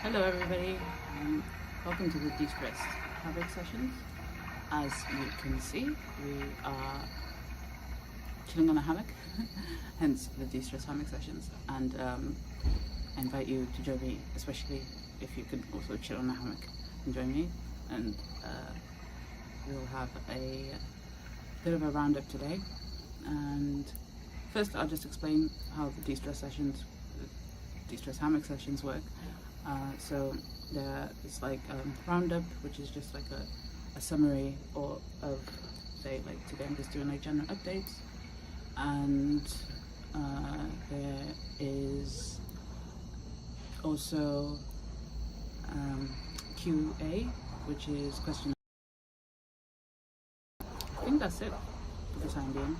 Hello everybody, welcome to the Destress Hammock sessions. As you can see, we are chilling on a hammock, hence the Destress Hammock sessions, and I invite you to join me, especially if you could also chill on a hammock and join me, and we'll have a bit of a roundup today. And first I'll just explain how the Destress Hammock sessions work. So there is like a roundup, which is just like a summary of say, like today I'm just doing like general updates, and there is also QA, which is question. I think that's it for the time being.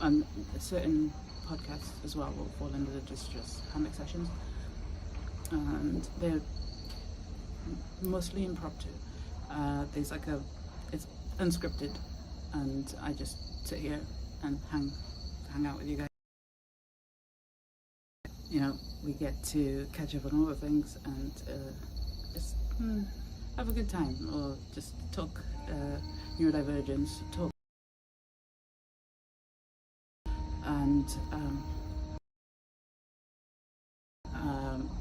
And certain podcasts as well will fall under the Destress Hammock sessions. And they're mostly impromptu. There's like it's unscripted, and I just sit here and hang out with you guys. You know, we get to catch up on all the things and just have a good time, or just talk neurodivergence, talk and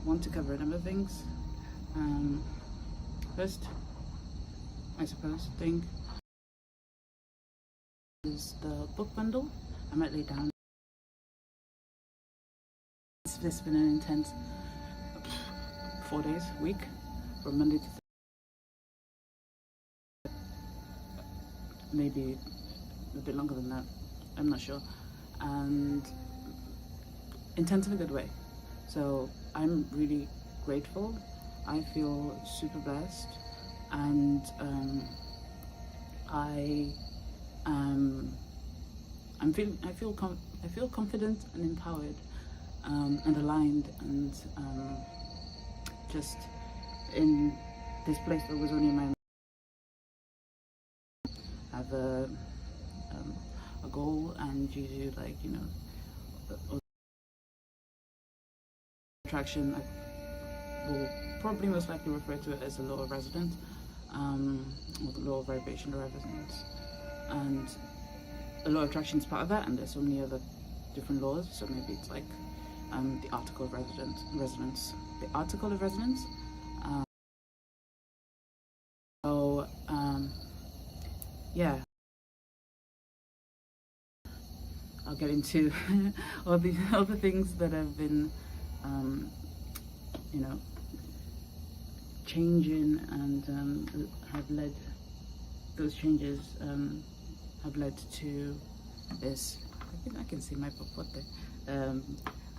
want to cover a number of things. First, I suppose, thing is the book bundle. I might lay down. It's been an intense 4 days, week, from Monday to maybe a bit longer than that, I'm not sure, and intense in a good way. So I'm really grateful. I feel super blessed, and I feel confident and empowered, and aligned, and just in this place that was only my have a goal, and you do, like, you know, attraction. I will probably most likely refer to it as the law of resonance, or the law of vibration or resonance, and the law of attraction is part of that, and there's so many other different laws. So maybe it's like the article of resonance, the article of resonance. Yeah, I'll get into all the things that have been you know, changing, and have led, those changes have led to this. I think I can see my book there.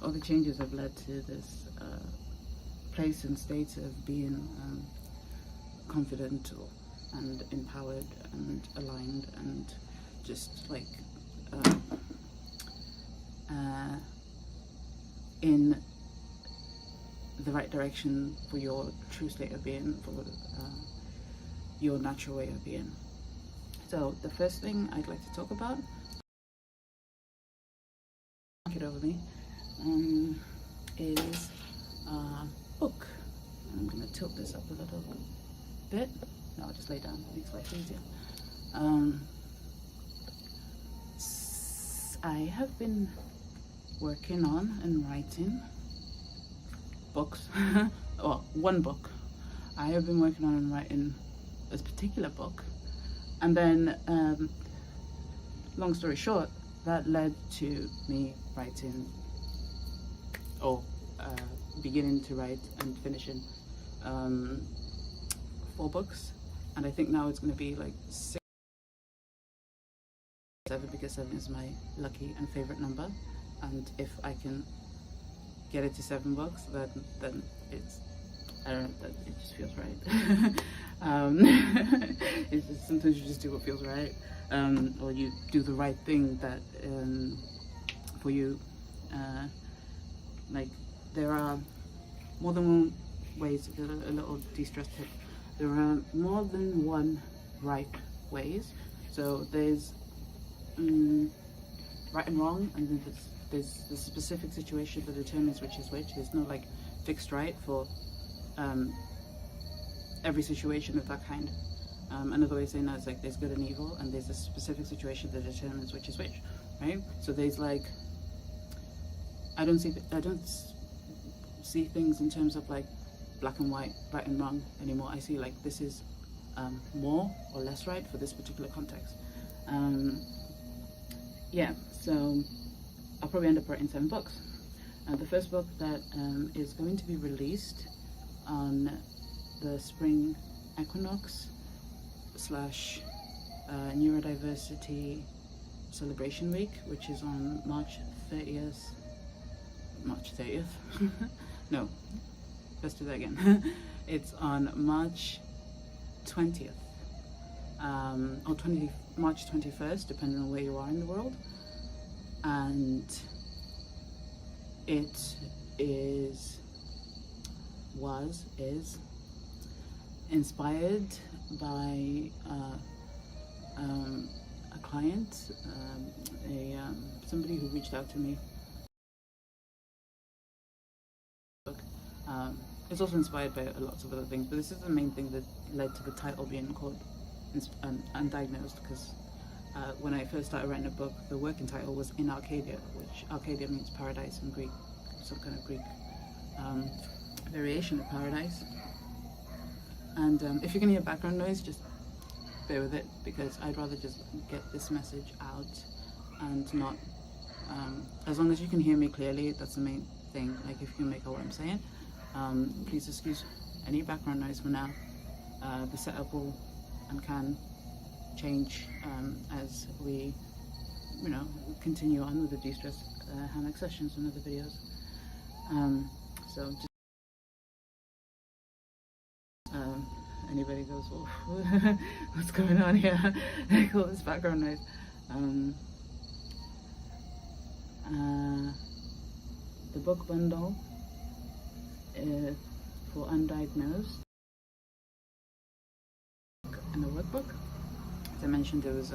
All the changes have led to this place and state of being confident and empowered and aligned, and just like in the right direction for your true state of being, for your natural way of being. So the first thing I'd like to talk about, it over me, is book. I'm going to tilt this up a little bit. No, I'll just lay down, it makes life easier. I have been working on and writing books. Well, one book. I have been working on and writing this particular book, and then long story short, that led to me writing, or beginning to write and finishing 4 books, and I think now it's going to be like 6, 7, because 7 is my lucky and favorite number, and if I can get it to 7 books, then it's, I don't know, that it just feels right. It's just, sometimes you just do what feels right, or you do the right thing that for you. Like, there are more than one ways. A little de-stress tip. There are more than one right ways. So there's right and wrong, and then there's the specific situation that determines which is which. There's no like fixed right for every situation of that kind. Another way of saying that is like there's good and evil, and there's a specific situation that determines which is which, right? So there's like, I don't see things in terms of like black and white, right and wrong anymore. I see like this is more or less right for this particular context. Yeah, so I'll probably end up writing 7 books. The first book that is going to be released on the spring equinox / neurodiversity celebration week, which is on March 30th. No, let's do that again. It's on March 20th, or March 21st, depending on where you are in the world. And it is inspired by a client, somebody who reached out to me. It's also inspired by lots of other things, but this is the main thing that led to the title being called Undiagnosed, because when I first started writing a book, the working title was In Arcadia, which Arcadia means paradise in Greek, some kind of Greek variation of paradise. And if you can hear background noise, just bear with it, because I'd rather just get this message out and not, as long as you can hear me clearly, that's the main thing. Like if you can make out what I'm saying, please excuse any background noise for now. The setup will and can change as we, continue on with the De-Stress Hammock sessions and other videos. So just anybody goes, oh, what's going on here? Like all this background noise. The book bundle for Undiagnosed and the workbook. As I mentioned, it was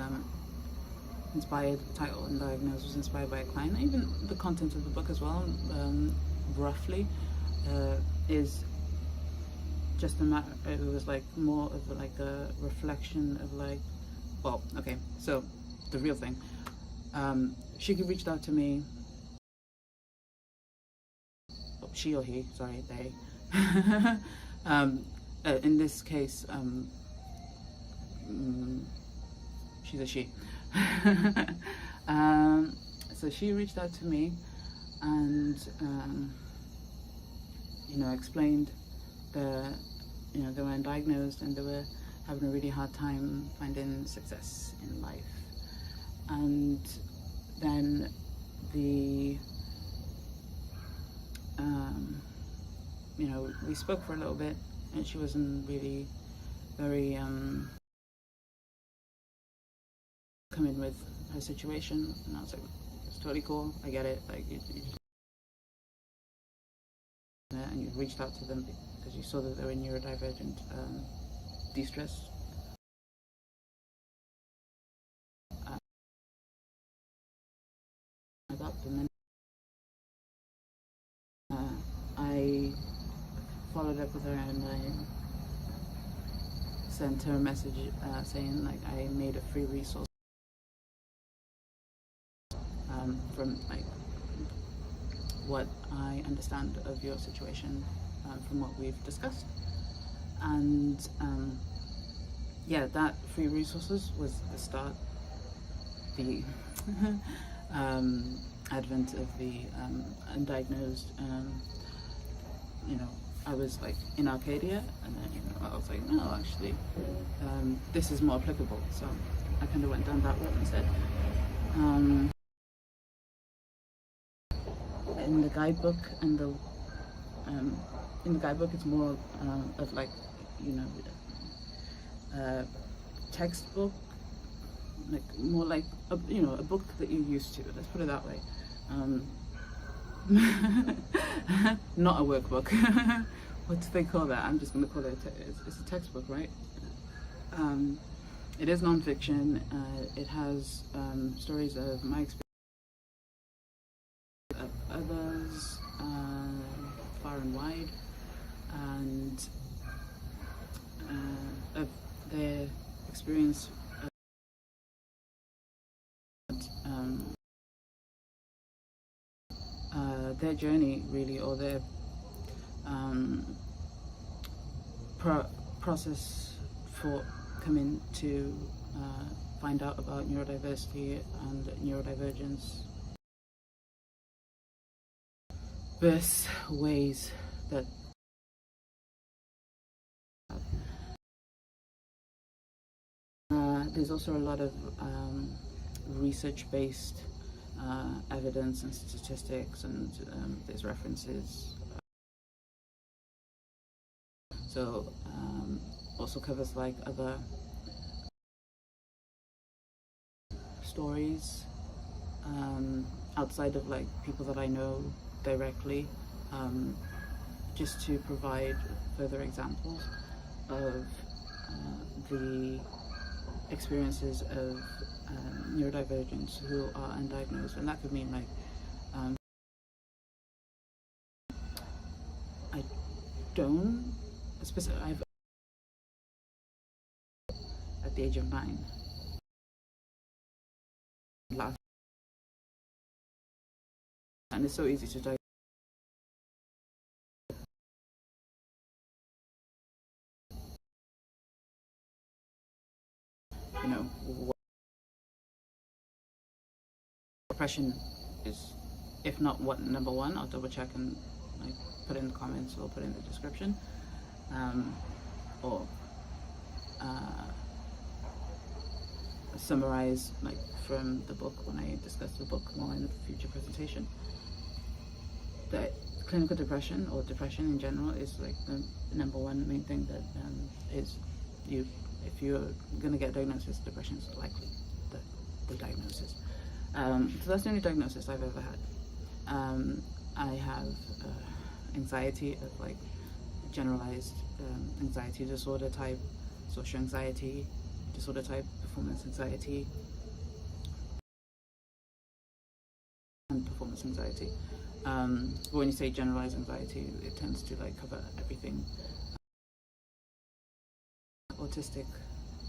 inspired, the title Undiagnosed was inspired by a client. Even the content of the book as well, roughly, is just a matter, it was like more of like a reflection of like, well, okay, so the real thing. She reached out to me, she or he, sorry, they. In this case, she's a she. So she reached out to me and, explained they were undiagnosed and they were having a really hard time finding success in life. And then we spoke for a little bit, and she wasn't really very coming with her situation, and I was like, it's totally cool, I get it, like and you reached out to them because you saw that they were neurodivergent, de-stress. I got them, and I followed up with her and I sent her a message saying like I made a free resource from like what I understand of your situation from what we've discussed. And yeah, that free resources was the start, the advent of the undiagnosed. I was like in Arcadia, and then I was like, no, actually, this is more applicable. So I kind of went down that route instead. In the guidebook and in the guidebook, it's more of like textbook, like more like a book that you're used to. Let's put it that way. Not a workbook. What do they call that? I'm just going to call it it's a textbook, right? It is non-fiction. It has stories of my experience, of others, far far and wide, and of their experience, their journey really, or their process for coming to find out about neurodiversity and neurodivergence, various ways that there's also a lot of research-based evidence and statistics, and there's references. So also covers like other stories outside of like people that I know directly, just to provide further examples of the experiences of neurodivergents who are undiagnosed. And that could mean like I've at the age of 9 last, and it's so easy to diagnose. You know, depression is, if not number one, I'll double check and like put it in the comments or put it in the description, or summarize like from the book when I discuss the book more in the future presentation. That clinical depression, or depression in general, is like the number one main thing that is if you're gonna get diagnosis, depression is likely the diagnosis. So that's the only diagnosis I've ever had. I have anxiety of like generalized anxiety disorder type, social anxiety disorder type, performance anxiety, and performance anxiety. But when you say generalized anxiety, it tends to like cover everything. Autistic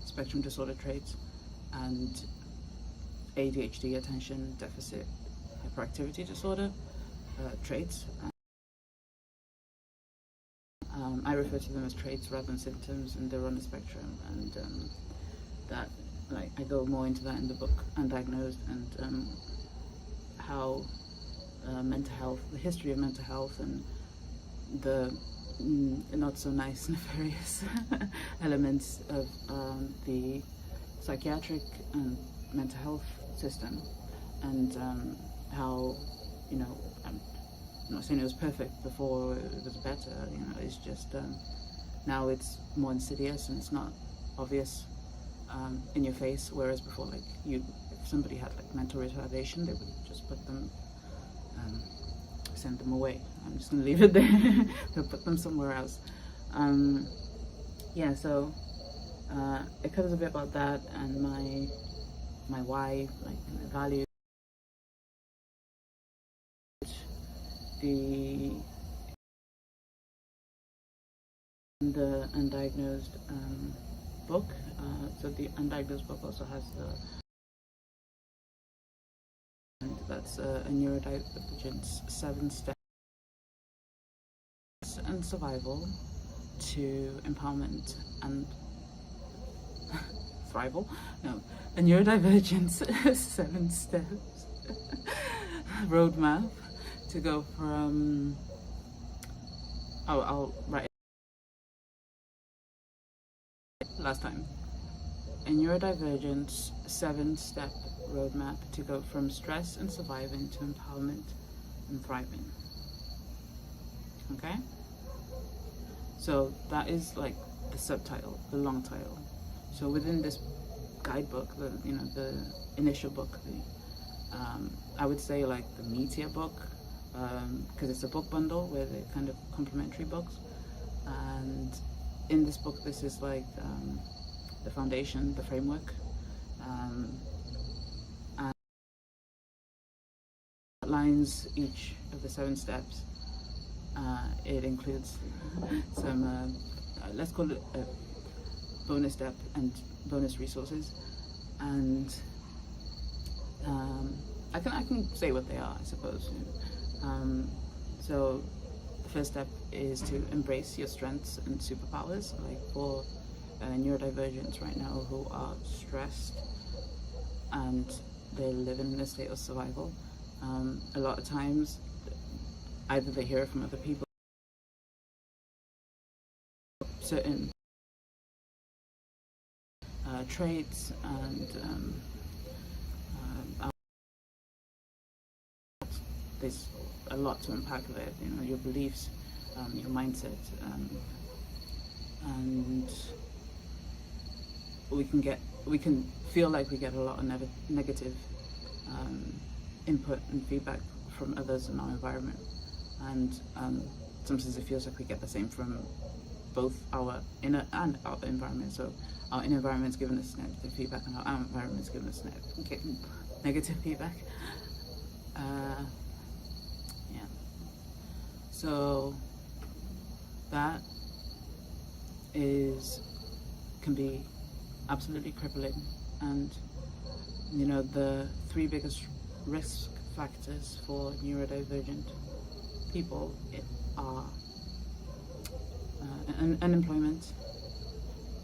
spectrum disorder traits and ADHD, attention deficit hyperactivity disorder traits. I refer to them as traits rather than symptoms, and they're on the spectrum, and that like I go more into that in the book Undiagnosed, and how mental health, the history of mental health, and the not so nice nefarious elements of the psychiatric and mental health system, and how, you know, I'm not saying it was perfect before, it was better, you know, it's just now it's more insidious and it's not obvious in your face, whereas before, like, if somebody had like mental retardation, they would just put them send them away. I'm just gonna leave it there. They'll put them somewhere else. Yeah, so it covers a bit about that and my why, like my values. The Undiagnosed book. So the Undiagnosed book also has that's a Neurodivergence 7 steps and survival to empowerment and thrival. No, a Neurodivergence 7 steps roadmap to go from. Oh, I'll write it last time. A Neurodivergence 7-step roadmap to go from stress and surviving to empowerment and thriving. Okay? So that is like the subtitle, the long title. So within this guidebook, the initial book, I would say like the meatier book, because it's a book bundle where they're kind of complementary books. And in this book, this is like the foundation, the framework, and outlines each of the 7 steps, It includes some, let's call it a bonus step and bonus resources, and I can say what they are, I suppose. So the first step is to embrace your strengths and superpowers, like for neurodivergents right now who are stressed and they're living in a state of survival. A lot of times either they hear it from other people, certain traits, and there's a lot to unpack there, you know, your beliefs, your mindset, and we can feel like we get a lot of negative input and feedback from others in our environment, and sometimes it feels like we get the same from both our inner and outer environment. So our inner environment's giving us negative feedback, and our outer environment's giving us negative feedback. Yeah. So that can be absolutely crippling, and you know, the three biggest risk factors for neurodivergent people are unemployment,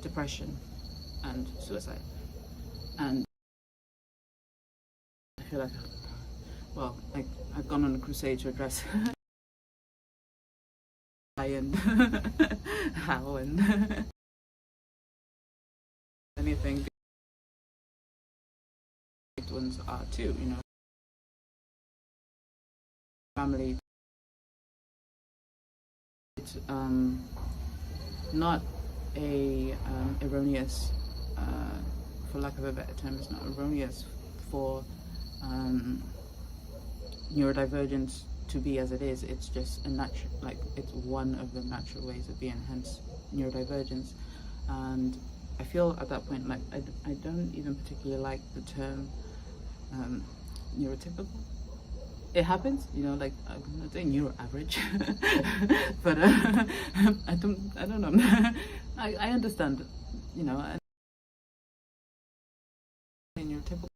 depression, and suicide. And I feel like, well, I've gone on a crusade to address why and how and anything. Ones are too, you know, family. It's not a erroneous, for lack of a better term, it's not erroneous for neurodivergence to be as it is. It's just a natural, like, it's one of the natural ways of being, hence neurodivergence. And I feel at that point like I don't even particularly like the term neurotypical. It happens, you know, like I'm not saying neuro average, but I don't know. I understand, you know, neurotypical.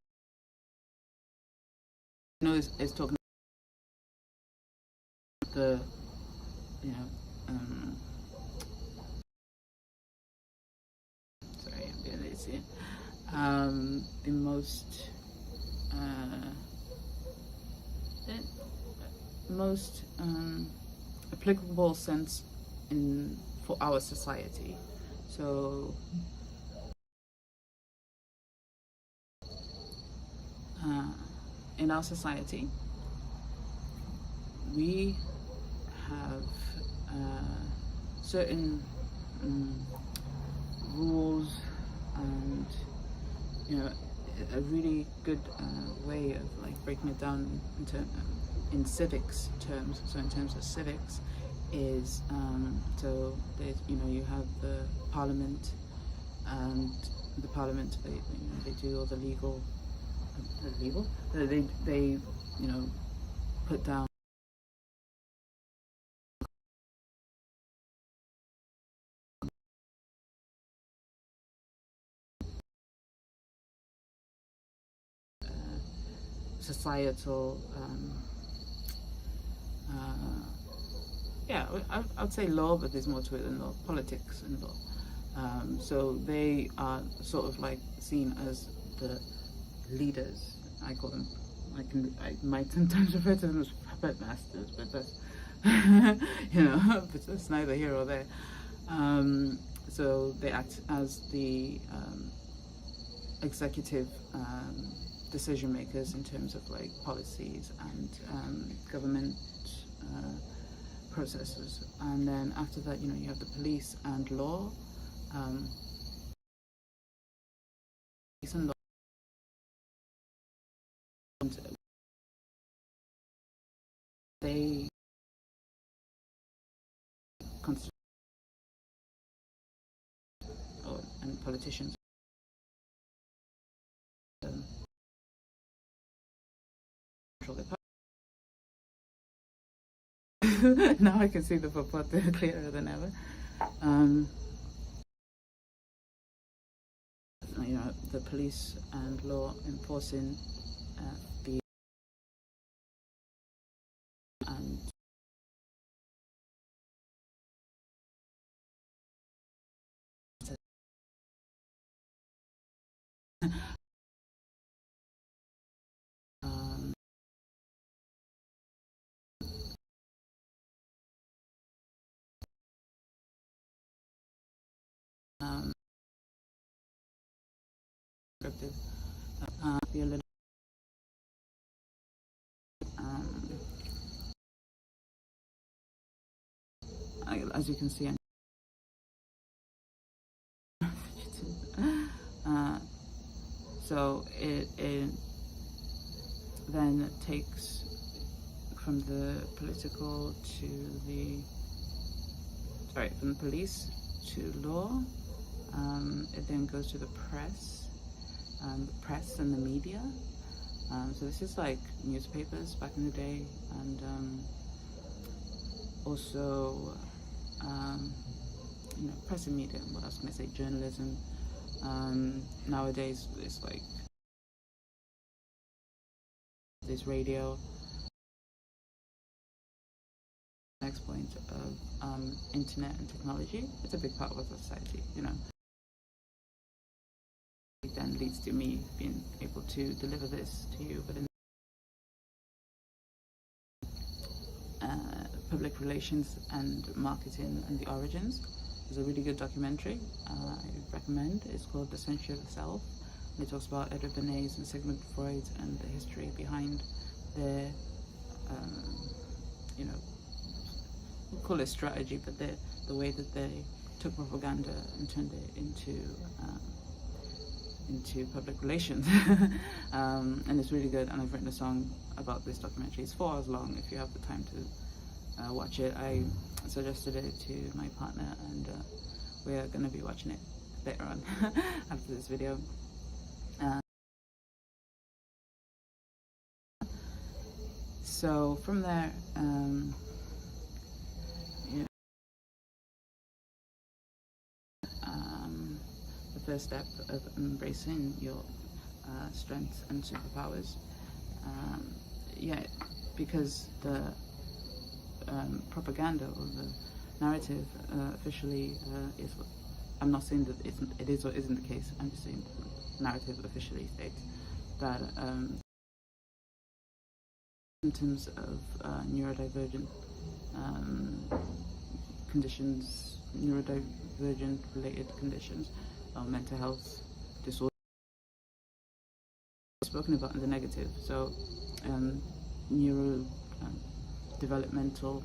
You know, is talking the, you know, sorry, I'm being lazy. The most applicable sense for our society. So in our society, we have certain rules and, you know, a really good way of like breaking it down in civics terms. So in terms of civics is so there's, you know, you have the parliament, and the parliament, they do all the legal they you know, put down societal yeah, I'd say law, but there's more to it than law, politics and law. So they are sort of like seen as the leaders. I call them, I might sometimes refer to them as puppet masters, but that's you know, but that's neither here or there. So they act as the executive decision makers in terms of like policies and government processes. And then after that, you know, you have the police and law. Police and law. And they and politicians control their power. Now I can see the footpath clearer than ever. You know, the police and law enforcing the and be a little as you can see, so it then takes from the political to the from the police to law. It then goes to the press and the media. So this is like newspapers back in the day, and also you know, press and media. What else can I say? Journalism. Nowadays it's like there's radio. Next point of internet and technology. It's a big part of our society, you know. It then leads to me being able to deliver this to you, but in public relations and marketing and the origins. There's a really good documentary I recommend. It's called The Century of the Self. And it talks about Edward Bernays and Sigmund Freud and the history behind their, you know, we'll call it strategy, but the way that they took propaganda and turned it into public relations. And it's really good, and I've written a song about this documentary. It's 4 hours long. If you have the time to watch it, I suggested it to my partner, and we're going to be watching it later on after this video. So from there, the first step of embracing your strengths and superpowers, because the propaganda or the narrative officially is. I'm not saying that it is or isn't the case. I'm just saying the narrative officially states that symptoms of neurodivergent conditions, neurodivergent related conditions, or mental health disorders, spoken about in the negative. So developmental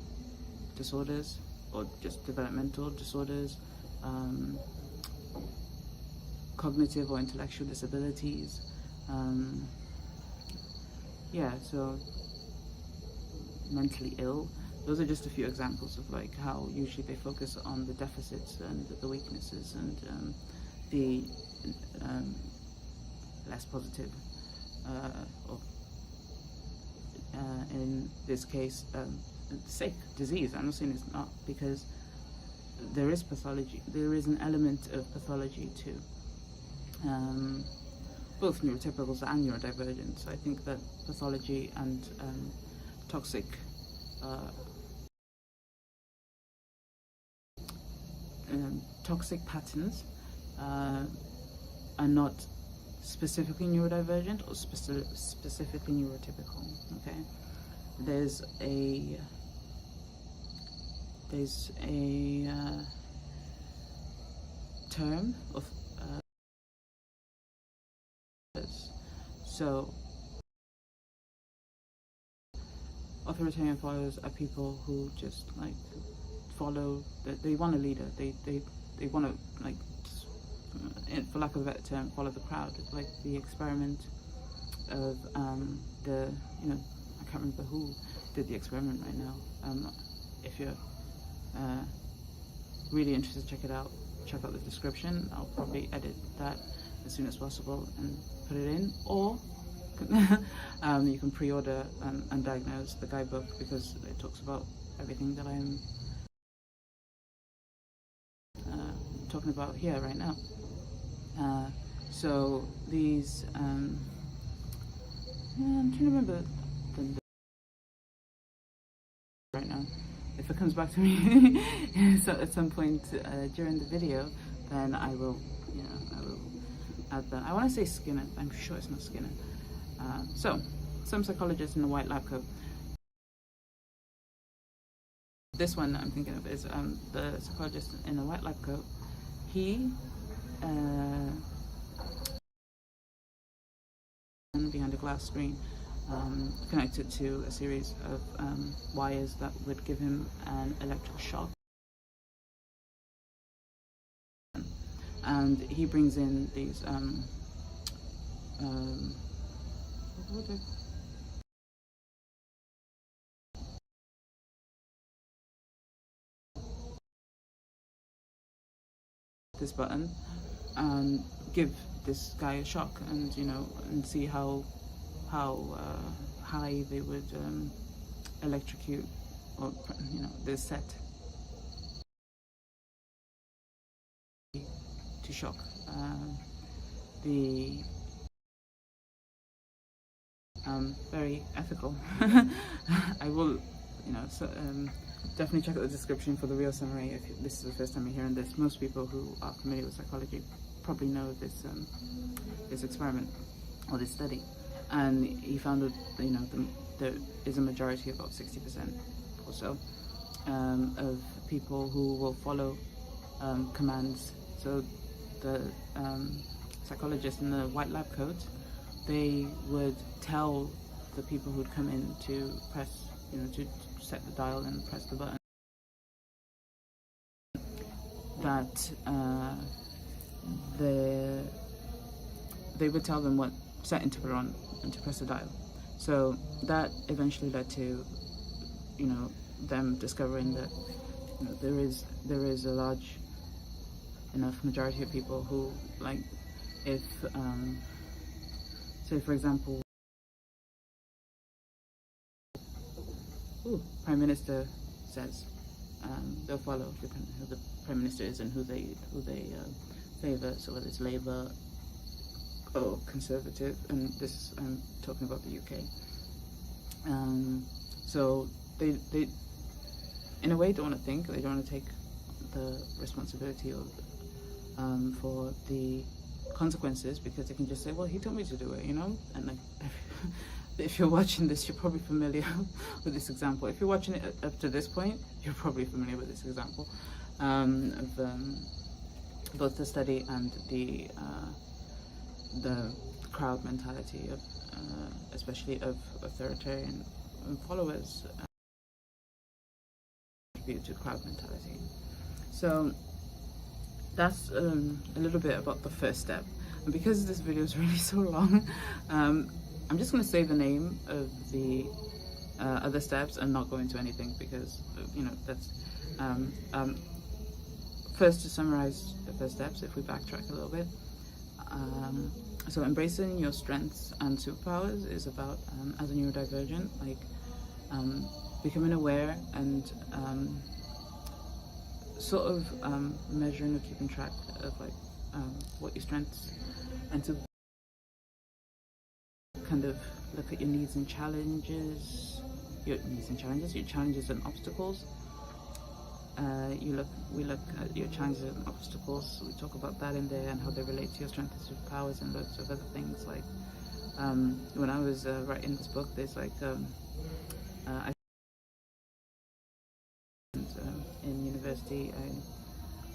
disorders, or just developmental disorders, cognitive or intellectual disabilities, so mentally ill. Those are just a few examples of like how usually they focus on the deficits and the weaknesses and the less positive, or in this case, sick, disease. I'm not saying it's not, because there is pathology. There is an element of pathology to both neurotypicals and neurodivergent. So I think that pathology and toxic patterns are not specifically neurodivergent or specifically neurotypical. Okay, there's a term of so authoritarian followers are people who just like follow. They want a leader. They want to, like, for lack of a better term, follow the crowd. It's like the experiment of I can't remember who did the experiment right now. If you're really interested, check it out. Check out the description. I'll probably edit that as soon as possible and put it in, or you can pre-order Undiagnosed, the guidebook, because it talks about everything that I'm talking about here right now. So these, I'm trying to remember the right now. If it comes back to me so at some point during the video, then I will add that. I want to say Skinner. I'm sure it's not Skinner. So, some psychologist in a white lab coat. This one I'm thinking of is the psychologist in a white lab coat. He behind a glass screen, connected to a series of wires that would give him an electrical shock. And he brings in these this button and give this guy a shock, and and see how high they would electrocute, or the set to shock the very ethical. I will definitely check out the description for the real summary if this is the first time you're hearing this. Most people who are familiar with psychology probably know this this experiment or this study, and he found that there is a majority, about 60% or so, of people who will follow commands. So the psychologist in the white lab coat, they would tell the people who'd come in to press, to set the dial and press the button, that they would tell them what setting to put on and to press the dial. So that eventually led to, them discovering that there is a large enough majority of people who, like, if say for example, Prime Minister says, they'll follow who the Prime Minister is and who they favour. So whether it's Labour or Conservative, and this I'm talking about the UK. So they in a way don't want to think, they don't want to take the responsibility for the consequences, because they can just say, well, he told me to do it, and like, if you're watching this, you're probably familiar with this example. If you're watching it up to this point, you're probably familiar with this example of both the study and the crowd mentality of especially of authoritarian followers contribute to crowd mentality. So that's a little bit about the first step. And because this video is really so long, I'm just going to say the name of the other steps and not go into anything, because that's first, to summarize the first steps, if we backtrack a little bit. So embracing your strengths and superpowers is about, as a neurodivergent, like becoming aware and sort of measuring or keeping track of like what your strengths, and to kind of look at your needs and challenges, your challenges and obstacles. We look at your challenges and obstacles. So we talk about that in there and how they relate to your strengths and superpowers, and loads of other things. Like when I was writing this book, there's like in university,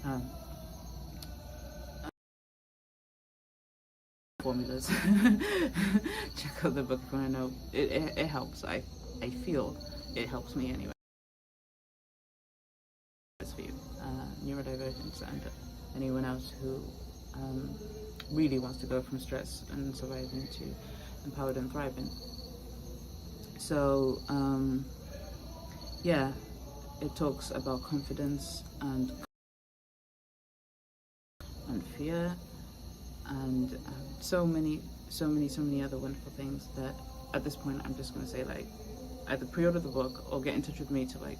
I formulas. Check out the book if you want to know. It helps. I feel it helps me anyway. For you, neurodivergence, and anyone else who really wants to go from stress and surviving to empowered and thriving. So yeah, it talks about confidence and fear, and so many other wonderful things that at this point I'm just going to say, like, either pre-order the book or get in touch with me to like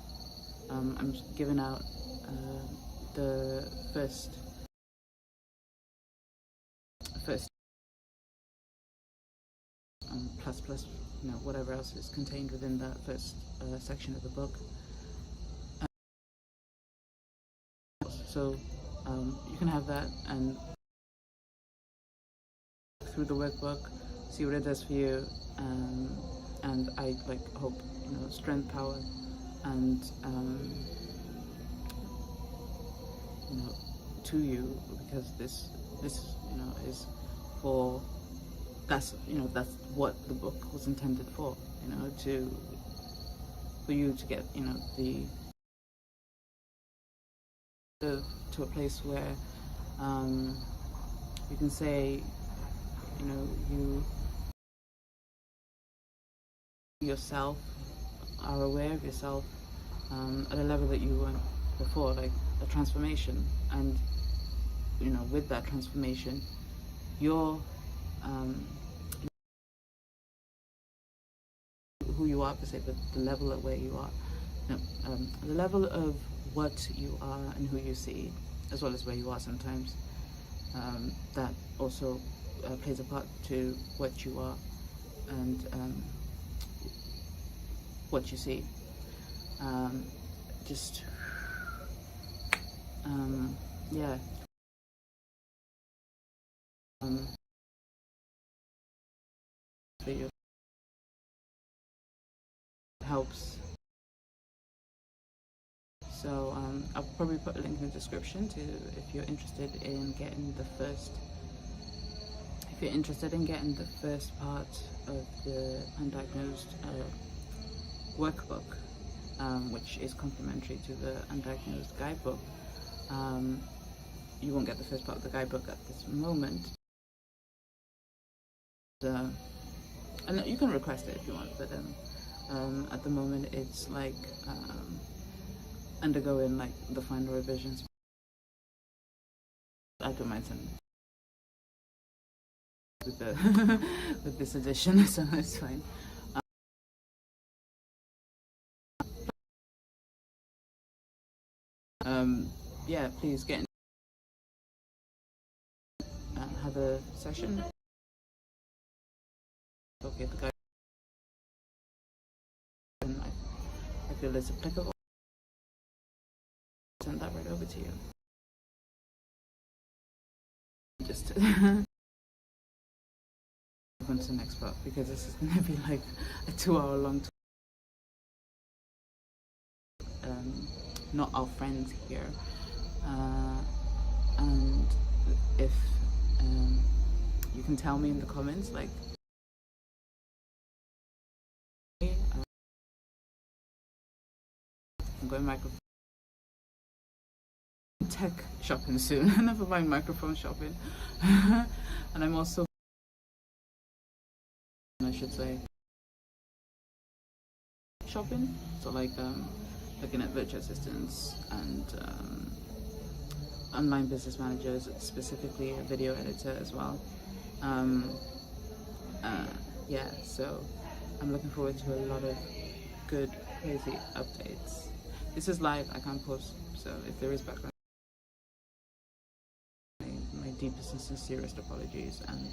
I'm giving out the first plus, you know, whatever else is contained within that first section of the book. So you can have that and through the workbook, see what it does for you, and I hope, you know, strength, power, and you know, to you, because this you know is for, that's what the book was intended for, you know, for you to get, you know, to a place where you can say, you know, you yourself are aware of yourself at a level that you weren't before, like a transformation. And you know, with that transformation, you're who you are per se, but the level at where you are, you know, the level of what you are and who you see, as well as where you are sometimes, that also plays a part to what you are and what you see. Yeah. For you. It helps. So I'll probably put a link in the description to, if you're interested in getting the first part of the Undiagnosed workbook, which is complementary to the Undiagnosed Guidebook. You won't get the first part of the guidebook at this moment. And you can request it if you want, but at the moment it's like undergoing like the final revisions. I don't mind sending with with this edition, so it's fine. Yeah, please get in, have a session. Okay, the guy, I feel it's applicable. Send that right over to you. Just on to the next part, because this is going to be like a 2-hour long talk. Not our friends here, and if you can tell me in the comments, like, I'm going microphone tech shopping soon. Never mind microphone shopping. And I'm also, I should say, shopping. So like looking at virtual assistants and online business managers, specifically a video editor as well. Yeah, so I'm looking forward to a lot of good, crazy updates. This is live, I can't post, so if there is background, my deepest and sincerest apologies, and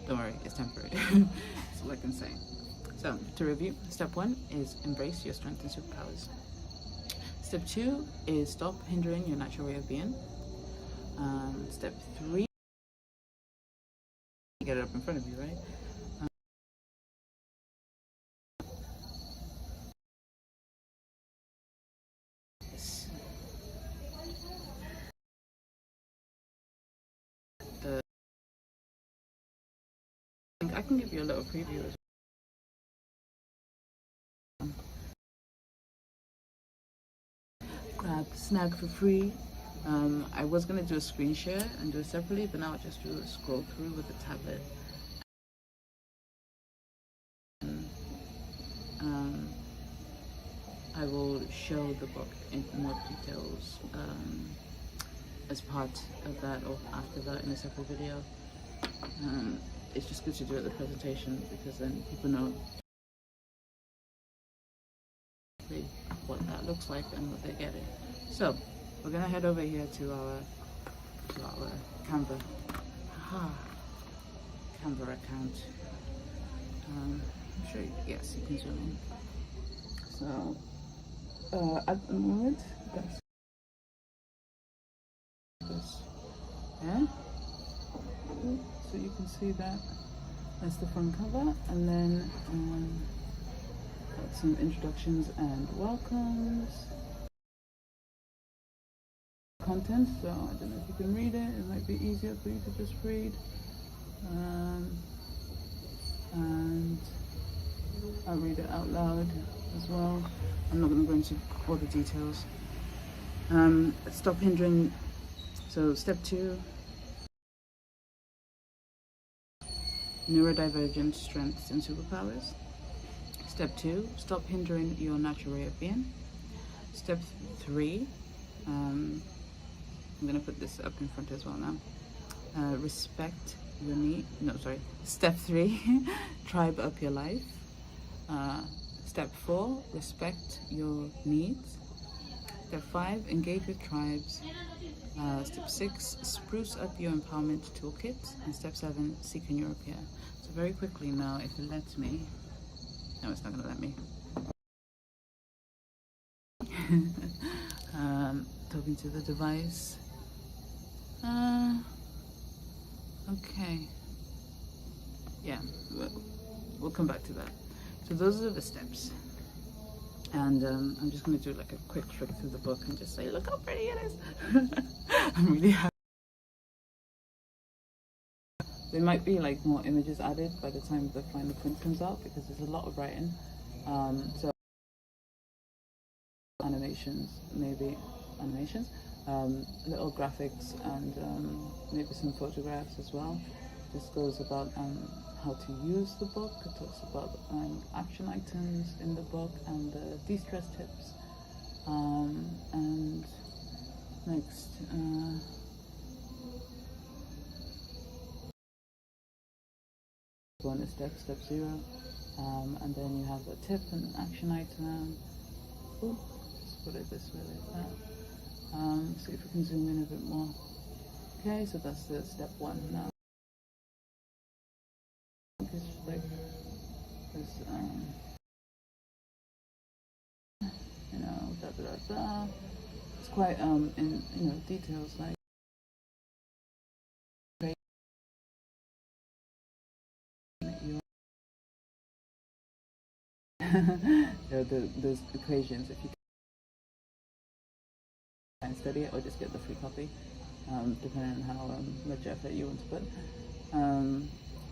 don't worry, it's temporary. That's all I can say. So, to review, step 1 is embrace your strengths and superpowers. Step 2 is stop hindering your natural way of being. Step 3, get it up in front of you, right? I can give you a little preview as well. Grab snag for free. I was going to do a screen share and do it separately, but now I'll just do a scroll through with the tablet. I will show the book in more details as part of that or after that in a separate video. It's just good to do at the presentation, because then people know what that looks like and what they get it. So we're gonna head over here to our Canva account. I'm sure yes, you can zoom in. So at the moment, that's this. Yeah. So you can see that. That's the front cover, and then got some introductions and welcomes. Content, so I don't know if you can read it. It might be easier for you to just read. And I'll read it out loud as well. I'm not going to go into all the details. Stop hindering. So step 2. Neurodivergent strengths and superpowers. Step 2, stop hindering your natural way of being. Step 3, I'm going to put this up in front as well now. Respect your need. No, sorry. Step 3, tribe up your life. Step 4, respect your needs. Step 5, engage with tribes. Step 6, spruce up your empowerment toolkit. And step 7, seek a neural peer. So very quickly now, if it lets me. No, it's not going to let me. Talking to the device. Okay. Yeah, we'll come back to that. So those are the steps. And I'm just going to do like a quick flick through the book and just say, look how pretty it is. I'm really happy. There might be like more images added by the time the final print comes out because there's a lot of writing. So animations, little graphics, and maybe some photographs as well. This goes about how to use the book. It talks about action items in the book and de-stress tips. And next, bonus step 0, and then you have a tip and an action item. Ooh, just put it this way like that. See if we can zoom in a bit more. Okay, so that's the step 1 now. It's like this, you know, da da da da. It's quite in details like. Those equations, if you can study it or just get the free copy, depending on how much effort you want to put.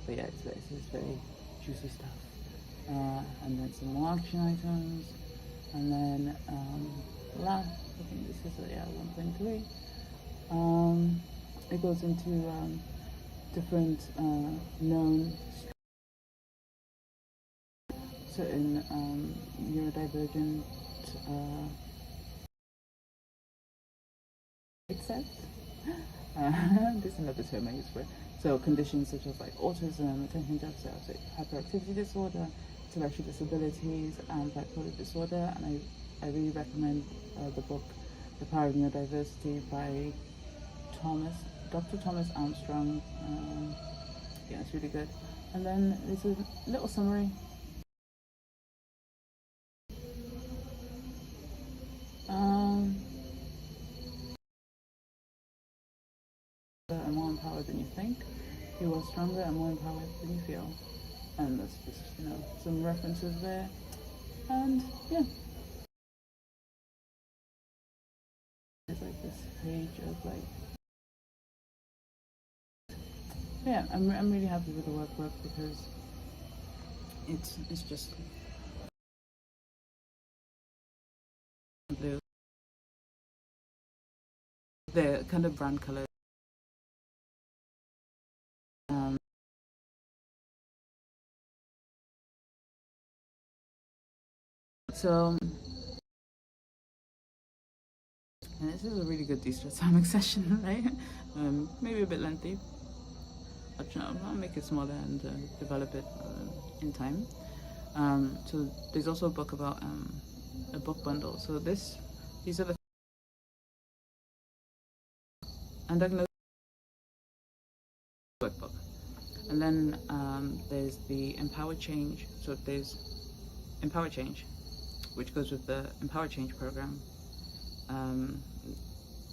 But yeah, it's very juicy stuff. And then some more action items, and then last, I think this is 1.3. It goes into different known certain neurodivergent accept. This is another term I use for it. So conditions such as like autism, attention deficit, hyperactivity disorder, intellectual disabilities, and bipolar disorder. And I really recommend the book The Power of Neurodiversity by Dr. Thomas Armstrong. Yeah, it's really good. And then there's a little summary. And more empowered than you think. You are stronger and more empowered than you feel. And that's just, some references there. And yeah. There's like this page of like. Yeah, I'm really happy with the workbook because it's just blue. The kind of brand color. So, and this is a really good de-stress Hammock session, right? Maybe a bit lengthy. I'll make it smaller and develop it in time. So there's also a book about a book bundle. So these are the Undiagnosed Workbook. And then there's the Empower Change. So there's Empower Change, which goes with the Empower Change program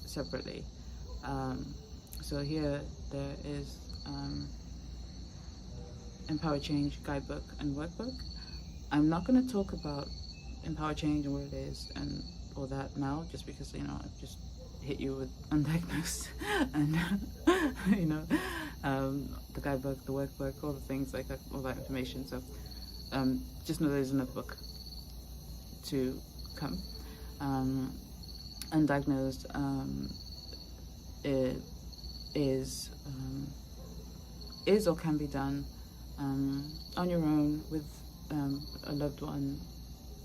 separately. So here there is Empower Change, Guidebook, and Workbook. I'm not going to talk about Empower Change and what it is and all that now, just because, you know, I've just hit you with Undiagnosed and, you know, the Guidebook, the Workbook, all the things like that, all that information. So just know there's another book to come. Undiagnosed is or can be done on your own with a loved one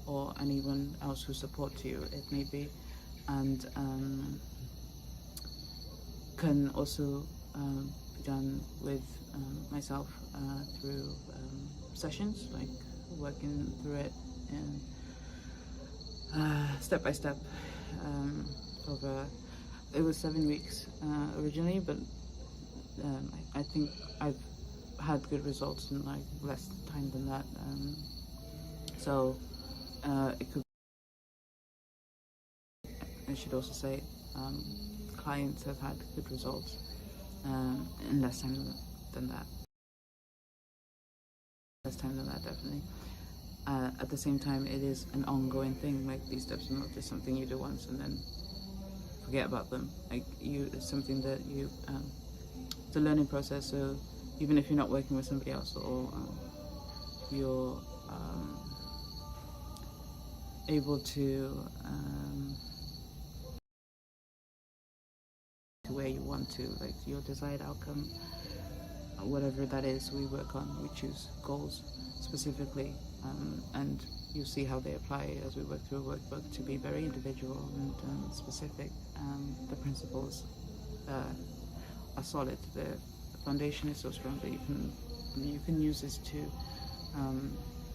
or anyone else who supports you, it may be, and can also be done with myself through sessions, like working through it and step by step over. It was 7 weeks originally, but I think I've had good results in like less time than that. So it could. I should also say clients have had good results in less time than that. Less time than that, definitely. At the same time, it is an ongoing thing. Like, these steps are not just something you do once and then forget about them. Like, it's something that you, it's a learning process. So even if you're not working with somebody else, or you're able to where you want to, like your desired outcome, whatever that is, we work on. We choose goals specifically, and you see how they apply as we work through a workbook to be very individual and specific. The principles are solid. The foundation is so strong that you can use this to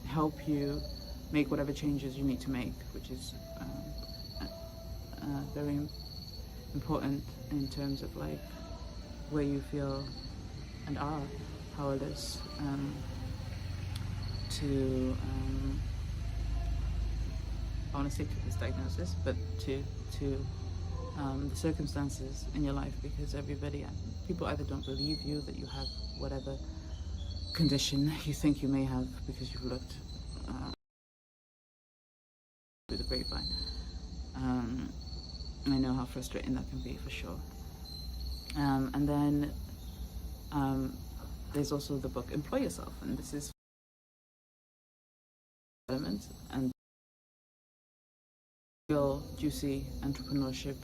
help you make whatever changes you need to make, which is very important in terms of like where you feel and are powerless to I want to say to this diagnosis, but to the circumstances in your life, because people either don't believe you that you have whatever condition you think you may have because you've looked through the grapevine. I know how frustrating that can be, for sure. And then there's also the book Employ Yourself, and this is element and real juicy entrepreneurship,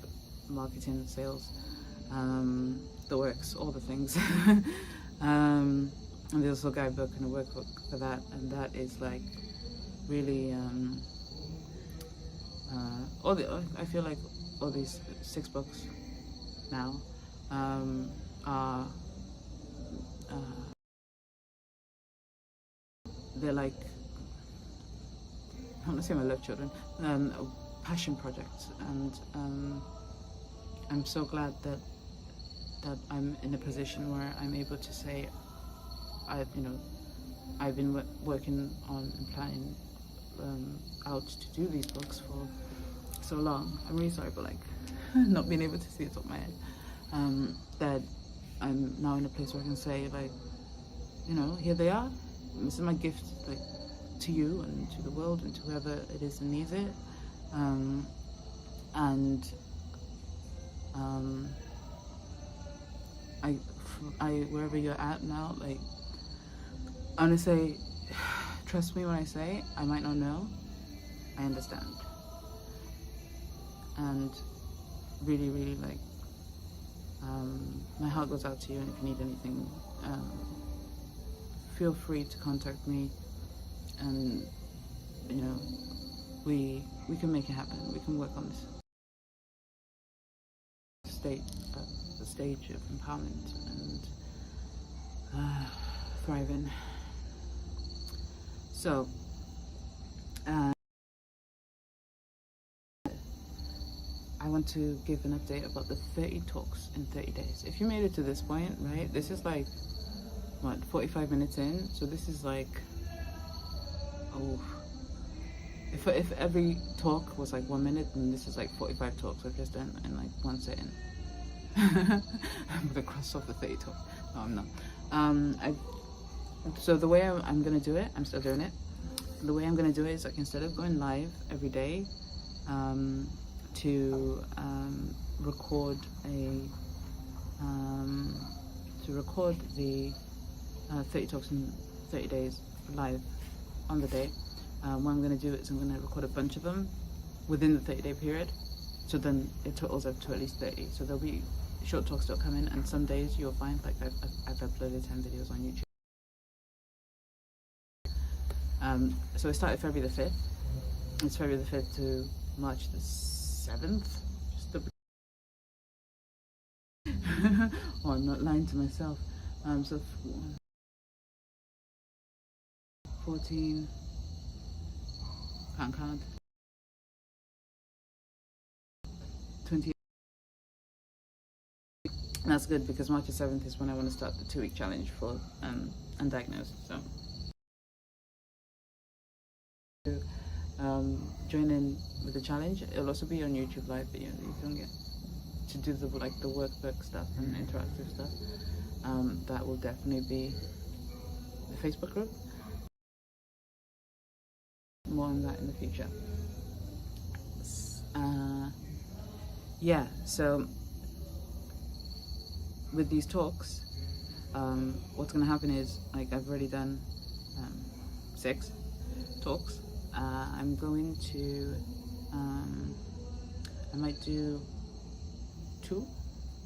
marketing, sales, the works, all the things. And there's also a guidebook and a workbook for that, and that is like really I feel like all these 6 books now are they're like, I'm not saying I love children, passion projects, and I'm so glad that I'm in a position where I'm able to say I've been working on and planning out to do these books for so long. I'm really sorry for like not being able to see the top of my head. That I'm now in a place where I can say, like, here they are. This is my gift, like, to you and to the world and to whoever it is that needs it. I wherever you're at now, like, I want to say, trust me when I say I might not know, I understand. And really, really, like, my heart goes out to you, and if you need anything, feel free to contact me, and we can make it happen. We can work on this the stage of empowerment and thriving. So want to give an update about the 30 talks in 30 days. If you made it to this point, right, this is like, what, 45 minutes in? So this is like, oh, if every talk was like 1 minute, then this is like 45 talks I've just done in like one sitting. I'm gonna cross off the 30 talks. No, I'm not. So the way I'm gonna do it, I'm still doing it. The way I'm gonna do it is like, instead of going live every day, to record the 30 talks in 30 days live on the day. What I'm going to do is I'm going to record a bunch of them within the 30-day period, so then it totals up to at least 30. So there'll be short talks that come in, and some days you'll find like I've uploaded 10 videos on YouTube. So I started February the 5th. It's February the 5th to March the 7th. Just the oh, I'm not lying to myself. So 14, can't count, 20. And that's good, because March the 7th is when I want to start the 2-week challenge for Undiagnosed. So join in with the challenge. It'll also be on YouTube Live, but you can get to do the workbook stuff and interactive stuff. That will definitely be the Facebook group. More on that in the future. Yeah, so with these talks, what's going to happen is, like, I've already done 6 talks. I'm going to, I might do 2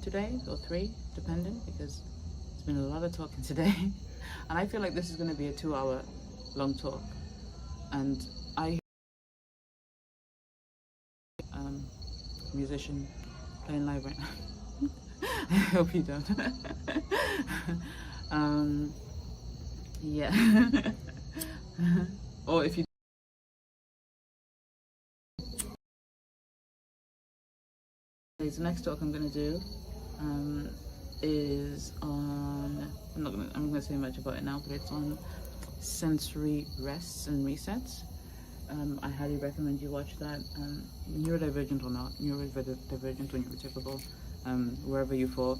today or 3, depending, because it's been a lot of talking today. And I feel like this is going to be a 2-hour long talk. And I musician playing live right now. I hope you don't. Yeah. Or if you the next talk I'm going to do is on, I'm not going to say much about it now, but it's on sensory rests and resets. I highly recommend you watch that. Neurodivergent or not, neurodivergent or neurotypical, wherever you fall.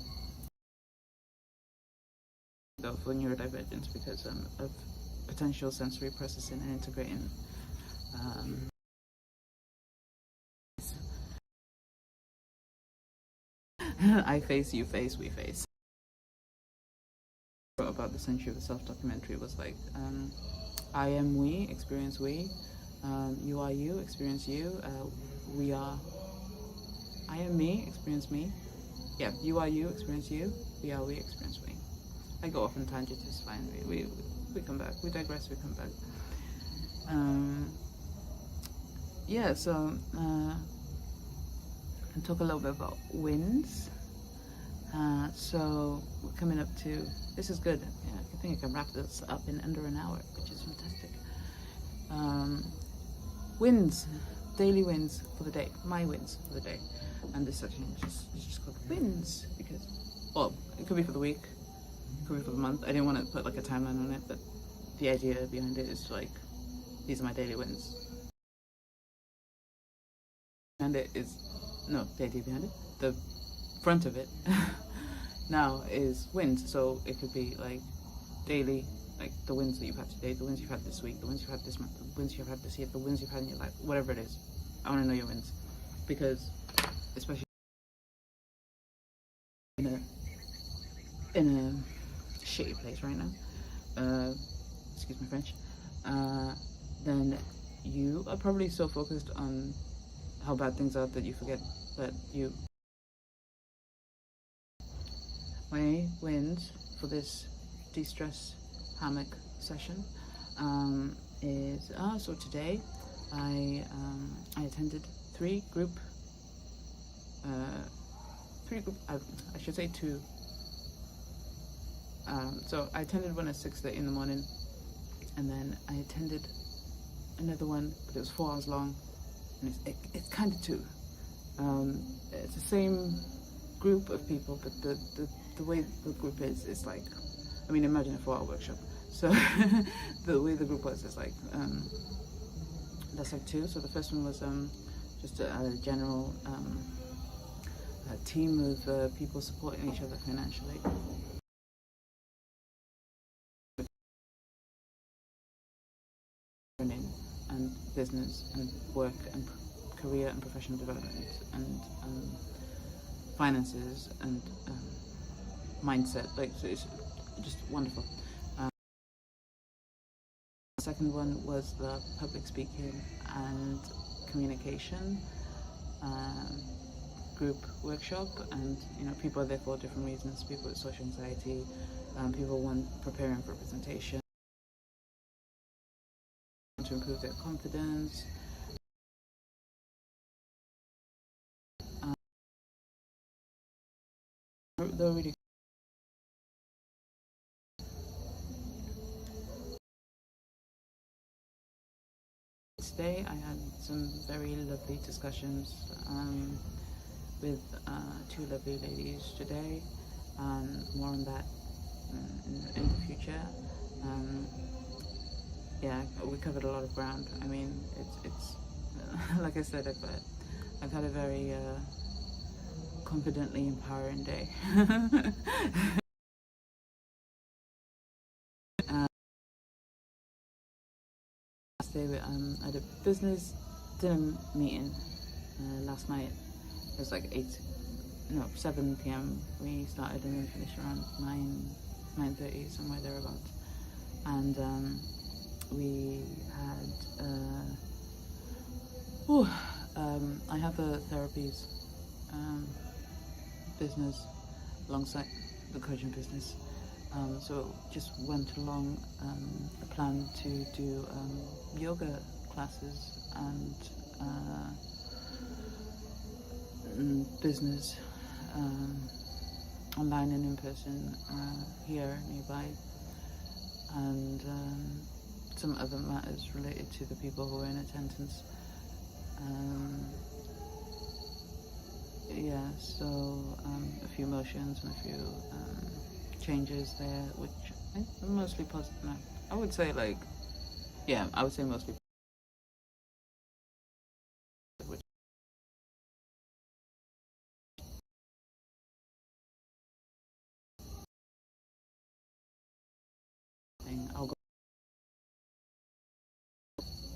Go for neurodivergence because of potential sensory processing and integrating. I face, you face, we face. About the century of the self-documentary was like, I am we, experience we, you are you, experience you, we are, I am me, experience me, yeah, you are you, experience you, we are we, experience we. I go off on tangents, it's fine, we come back, we digress, we come back. Yeah, so, and talk a little bit about wins. So we're coming up to, this is good. Yeah, I think I can wrap this up in under an hour, which is fantastic. Wins, daily wins for the day, my wins for the day. And this section is just called wins because, well, it could be for the week, it could be for the month. I didn't want to put like a timeline on it, but the idea behind it is to, like, these are my daily wins. And it is, no, the idea behind it, the front of it now is wins. So it could be like daily, like the wins that you've had today, the wins you've had this week, the wins you've had this month, the wins you've had this year, the wins you've had in your life, whatever it is. I want to know your wins, because especially in a shitty place right now, excuse my French, then you are probably so focused on how bad things are that you forget that you. My wins for this Destress Hammock session is, so today I attended three group, I should say 2. So I attended one at 6:30 in the morning, and then I attended another one, but it was 4 hours long, and it's kind of 2. It's the same group of people, but the way the group is like, I mean, imagine a 4-hour workshop. So the way the group was is like, that's like 2. So the first one was just a general a team of people supporting each other financially. And business and work and career and professional development and finances and mindset. Like, so it's just wonderful. The second one was the public speaking and communication group workshop, and people are there for different reasons. People with social anxiety, people want preparing for a presentation, to improve their confidence. They're really today I had some very lovely discussions with 2 lovely ladies today. More on that in the future. Yeah, we covered a lot of ground. I mean, it's like I said, I've had a very confidently empowering day. I had a business dinner meeting last night. It was like 7 p.m. we started and then finished around 9:30, somewhere thereabouts. And we had I have a therapies business alongside the coaching business, so just went along a plan to do yoga classes and business online and in person here nearby, and some other matters related to the people who were in attendance. So a few motions and a few changes there, which are mostly positive. No, I would say mostly positive.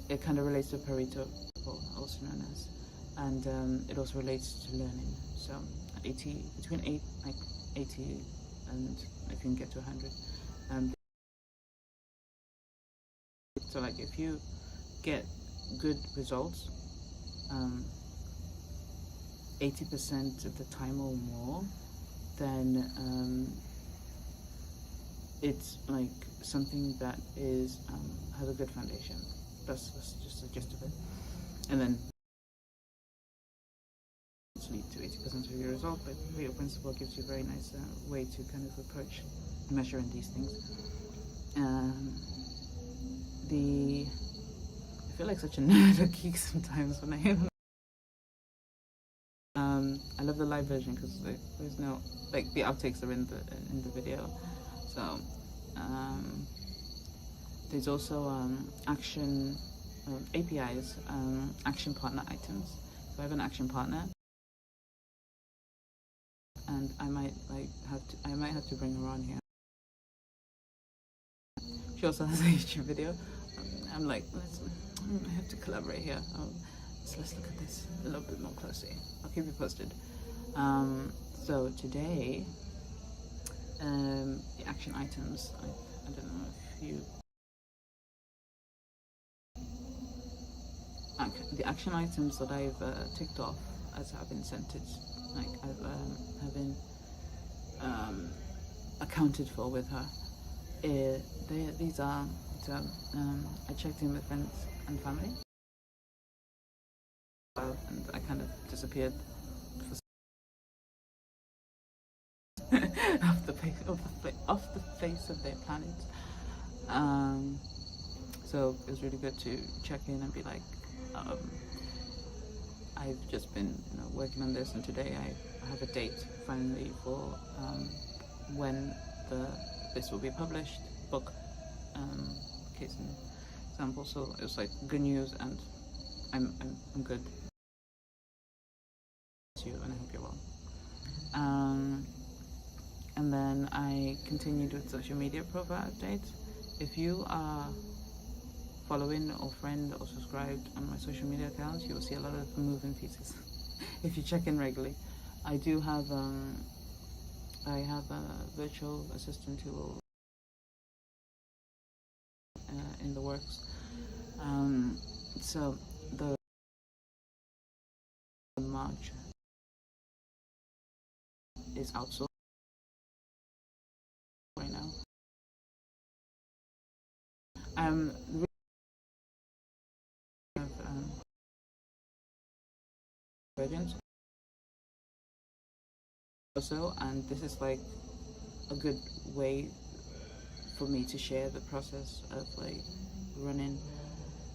It kind of relates to Pareto, also known as, and it also relates to learning. So 80 and if you can get to 100. So like if you get good results 80% of the time or more, then it's like something that is has a good foundation. That's just the gist of it. And then lead to 80% of your result, but Pareto principle gives you a very nice way to kind of approach measuring these things. I feel like such a nerd or geek sometimes when I love the live version because there's no, like, the outtakes are in the video. So there's also action APIs, action partner items. So I have an action partner, and I might have to bring her on here. She also has a YouTube video. I'm like, I have to collaborate here. So let's look at this a little bit more closely. I'll keep you posted. So today, the action items, I don't know if you... The action items that I've ticked off as I've been sent it, like have been accounted for with her. These are, I checked in with friends and family, and I kind of disappeared off the face of their planet. So it was really good to check in and be like, I've just been working on this, and today I have a date finally for when this will be published, book case and example. So it was like good news, and I'm good. You, and I hope you're well. And then I continued with social media profile updates. If you are following or friend or subscribed on my social media accounts, you will see a lot of moving pieces. If you check in regularly, I do have I have a virtual assistant who will in the works. So the March is outsourced right now. Neurodivergent also, and this is like a good way for me to share the process of like running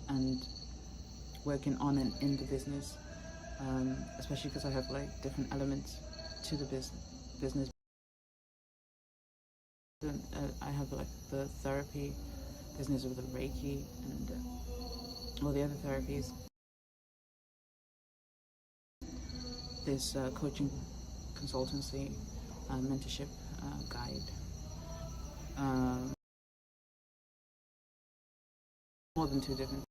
and working on and in the business, especially because I have like different elements to the business. I have like the therapy business with the Reiki and all the other therapies. This coaching consultancy, mentorship guide. More than 2 different.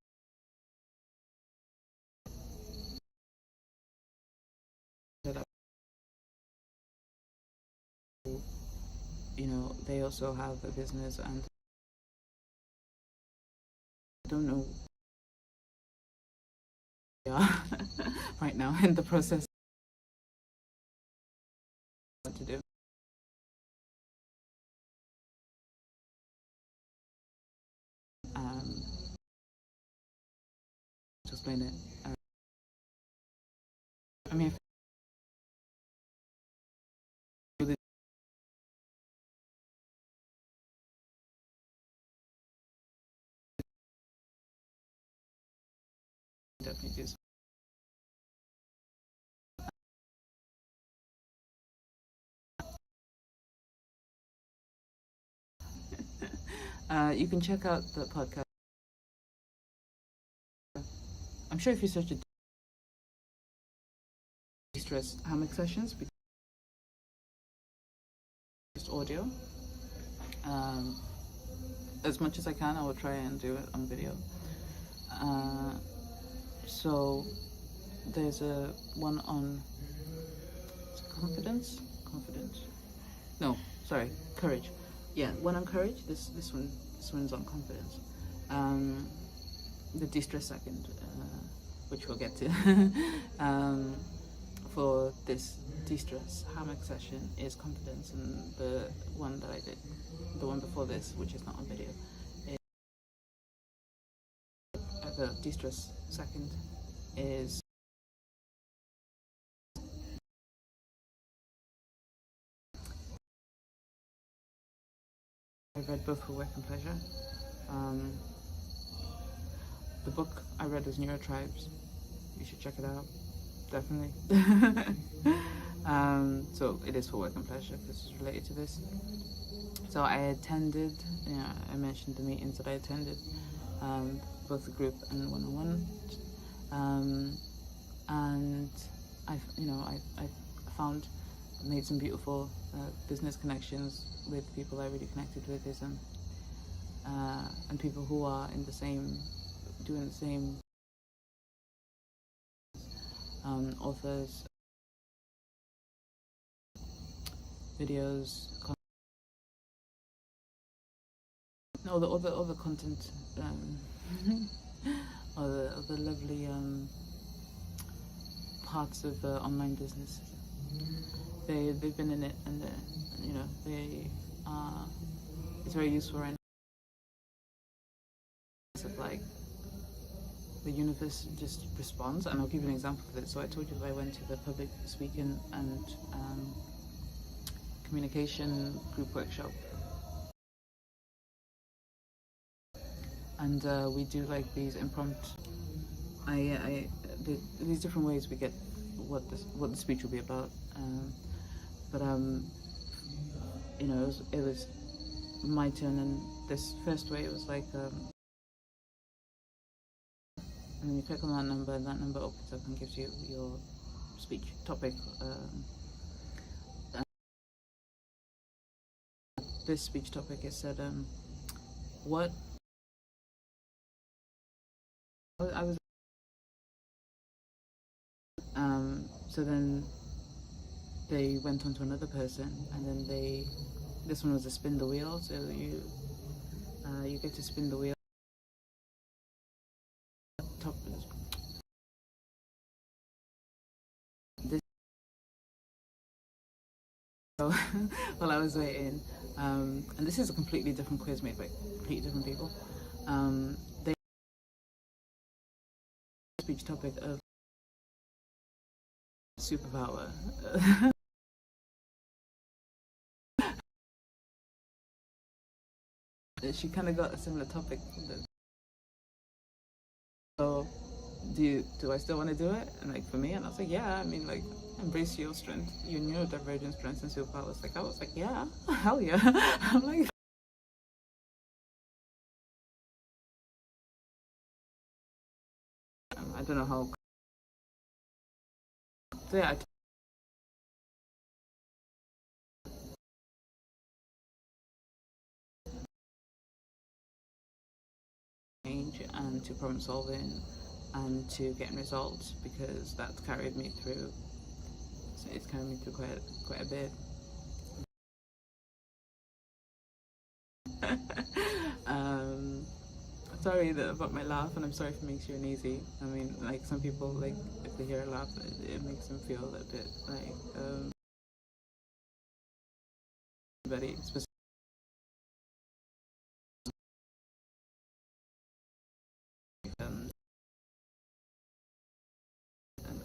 They also have a business, and I don't know right now in the process what to do. To explain it, I mean, definitely do. You can check out the podcast. I'm sure if you search it, Destress Hammock sessions, just audio. As much as I can, I will try and do it on video. So there's a one on courage. Yeah, one on courage. This one's on confidence. The Destress Second, which we'll get to. For this Destress Hammock session is confidence, and the one that I did, the one before this, which is not on video, is the Destress Second is I read both for work and pleasure. The book I read was Neurotribes. You should check it out, definitely. So it is for work and pleasure because it's related to this. So I attended, I mentioned the meetings that I attended, both the group and one-on-one, and I made some beautiful business connections with people I really connected with, and people who are in the same, doing the same, authors, videos, all the content, all the lovely parts of the online business. They've been in it, and they are. It's very useful right now. It's like the universe just responds, and I'll give you an example of it. So I told you that I went to the public speaking and communication group workshop, and we do like these impromptu. these different ways we get what the speech will be about. But you know, it was my turn, and this first way it was like, and then you click on that number, and that number opens up and gives you your speech topic. This speech topic is said, what I was. So then they went on to another person, and then this one was a spin the wheel. So you get to spin the wheel. Top. This. So while I was waiting, and this is a completely different quiz made by completely different people. They speech topic of superpower. She kind of got a similar topic. So, do I still want to do it? And like for me, and I was like, yeah. I mean, like, embrace your strength, your neurodivergent strengths and superpowers. Like I was like, yeah, hell yeah. I'm like, I don't know how. So yeah. And to problem solving and to getting results, because that's carried me through. So it's carried me through quite a bit. Sorry about my laugh, and I'm sorry if it makes you uneasy. I mean, like some people, like if they hear a laugh, it makes them feel a bit like very specific. And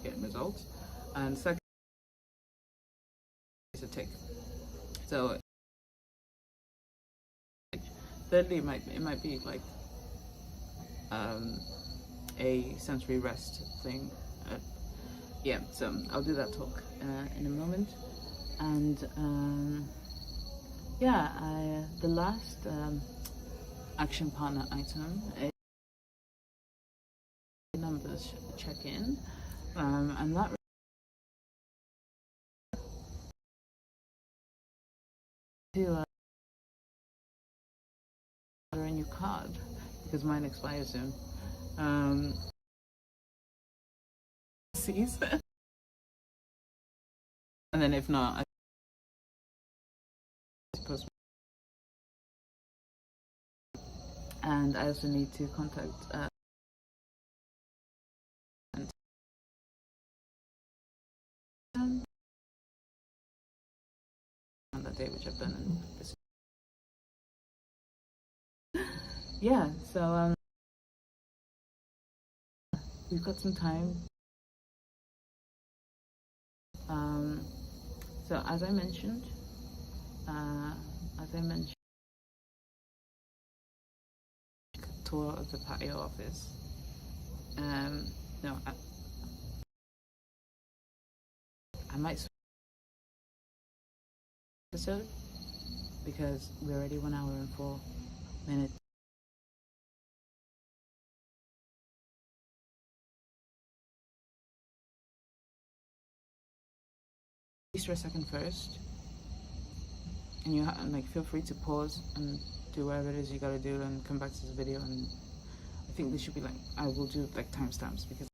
getting results. And second is a tick. So thirdly, it might be like a sensory rest thing. Yeah, so I'll do that talk in a moment. And yeah, the last action partner item is numbers check-in, and that to in your card, because mine expires soon. Sees and then if not, I suppose. And I also need to contact on that day, which I've done in this. Yeah, so we've got some time. So as I mentioned, tour of the Patio office. No, I might switch episode because we're already 1 hour and 4 minutes. Destress Second first, and you like feel free to pause and do whatever it is you gotta do and come back to this video. And I think this should be like, I will do like timestamps, because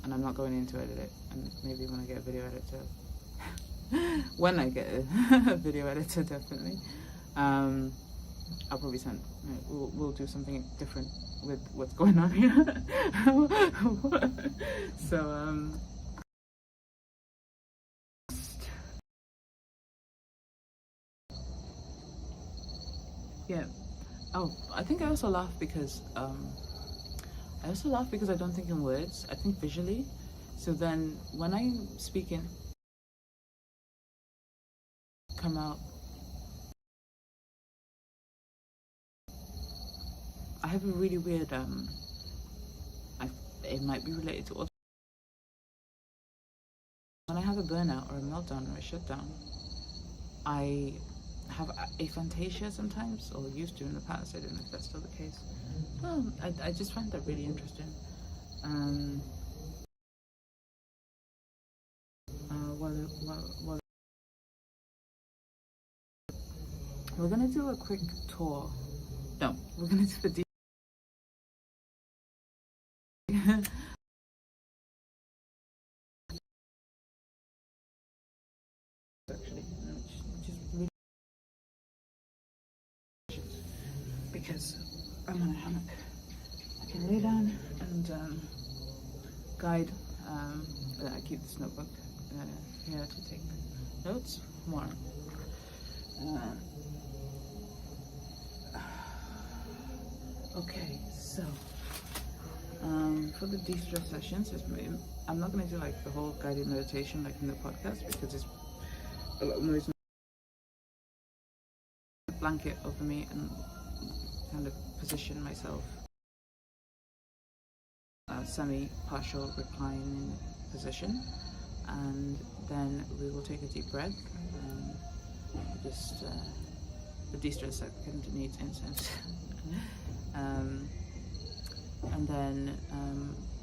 and I'm not going in to edit it, and maybe when I get a video editor when I get a video editor, definitely I'll probably send, we'll do something different with what's going on here. So yeah. Oh, I think I also laugh because I don't think in words, I think visually. So then when I'm speaking, come out, I have a really weird it might be related to autism. When I have a burnout or a meltdown or a shutdown, I have aphantasia sometimes, or used to in the past. I don't know if that's still the case. Well, I just find that really interesting. While we're gonna do a quick tour. No, we're gonna do the actually, which is really because I'm on a hammock. I can lay down and guide. I keep this notebook here to take notes. More. Okay, so for the de-stress sessions, I'm not going to do like the whole guided meditation like in the podcast because it's a lot of noise. Blanket over me and kind of position myself semi-partial reclining position, and then we will take a deep breath and just the de-stress second needs incense. And then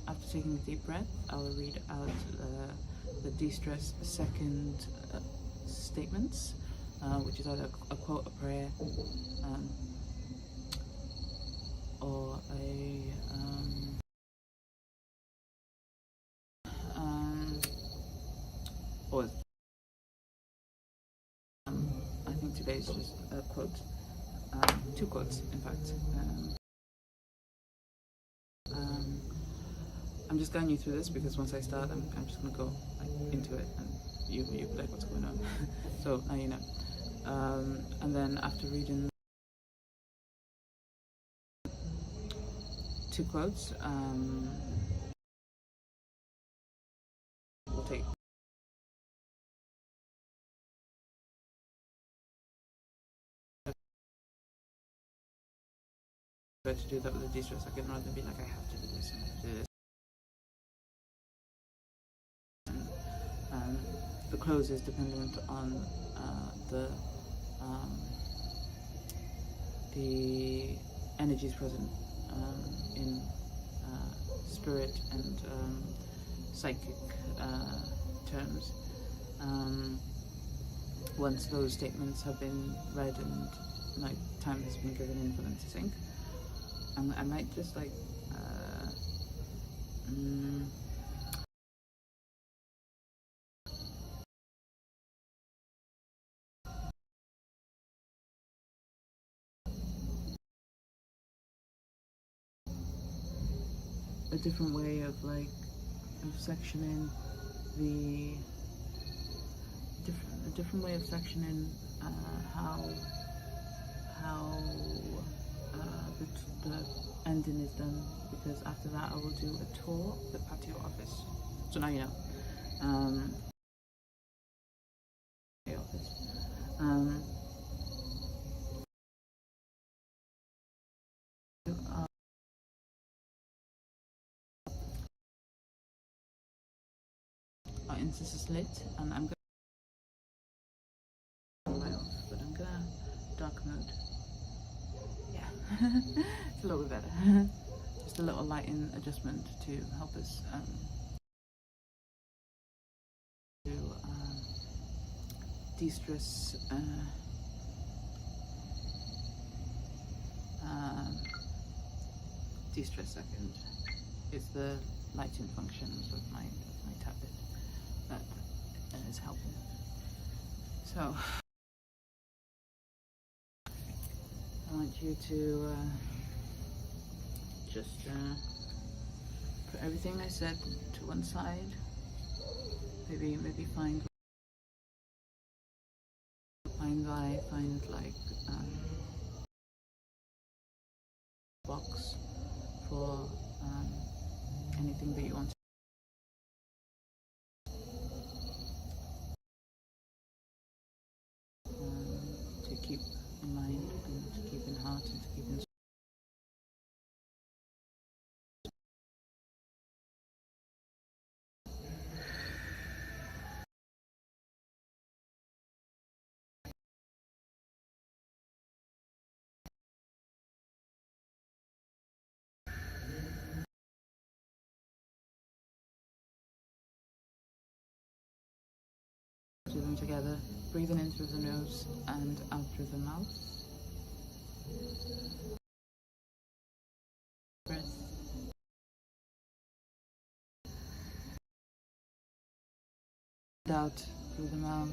after taking a deep breath, I'll read out the Destress Second Statements, which is either a quote, a prayer, or I think today's just a quote, two quotes in fact. I'm just guiding you through this because once I start, I'm just gonna go like, into it, and you be like, what's going on? So now you know. And then after reading two quotes, we'll take to do that with a de-stress second rather than be like, I have to do this and I have to do this. The close is dependent on the energies present in spirit and psychic terms. Once those statements have been read and like time has been given in for them to sink, I might just like a different way of like sectioning a different way of sectioning how the ending is done, because after that I will do a tour of the Patio office. So now you know. Our incense is lit, and I'm gonna off, but I'm gonna dark mode. Yeah, it's a little bit better. Just a little lighting adjustment to help us to de-stress Destress Second is the lighting function of my tablet that is helping. So I want you to just put everything I said to one side. Maybe find like box for anything that you want to keep in mind and to keep in heart and to keep in do them together. Breathing in through the nose and out through the mouth. Breath. And out through the mouth.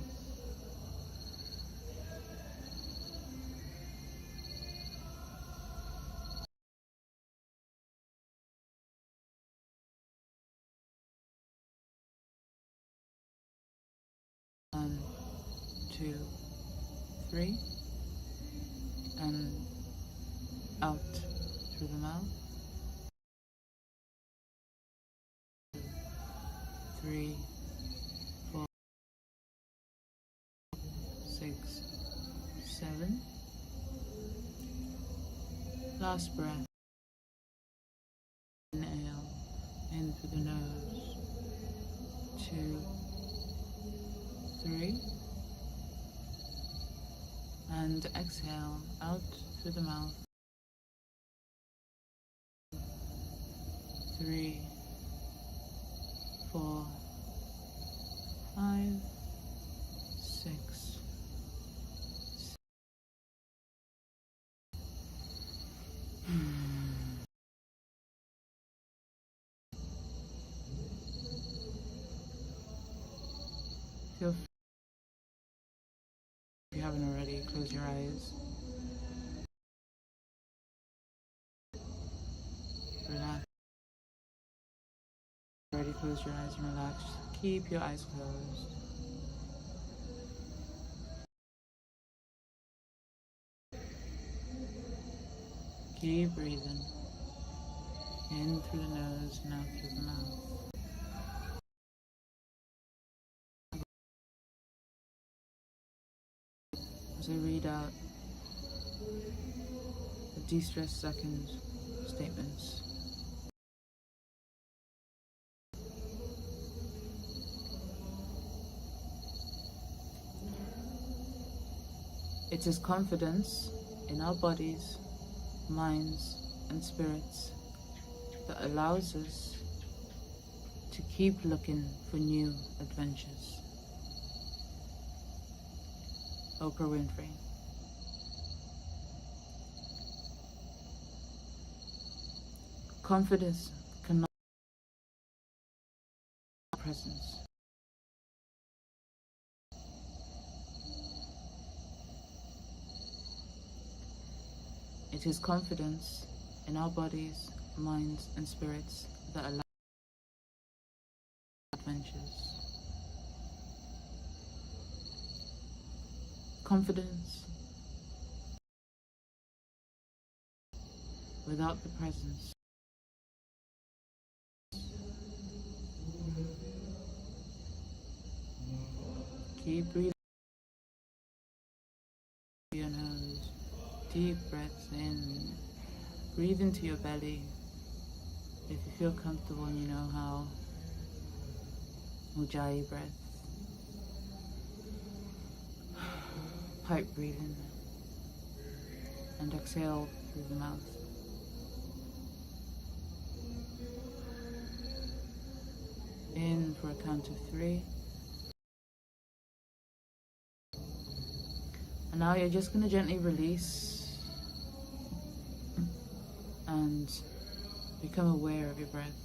One, two, three, and out through the mouth. 3, 4, 6, 7. Last breath. Inhale in through the nose. 2, 3. And exhale out through the mouth. 3, 4, 5, 6. Feel free, if you haven't already, close your eyes. Relax. Already close your eyes and relax. Keep your eyes closed. Keep breathing in through the nose and out through the mouth. As I read out the Destress Second Statements. It is confidence in our bodies, minds, and spirits that allows us to keep looking for new adventures. Oprah Winfrey. Confidence cannot be presence. It is confidence in our bodies, minds, and spirits that allow adventures. Confidence without the presence. Keep breathing through your nose. Deep breaths in. Breathe into your belly. If you feel comfortable and you know how. Ujjayi breath. Pipe breathing. And exhale through the mouth. In for a count of 3. And now you're just going to gently release and become aware of your breath.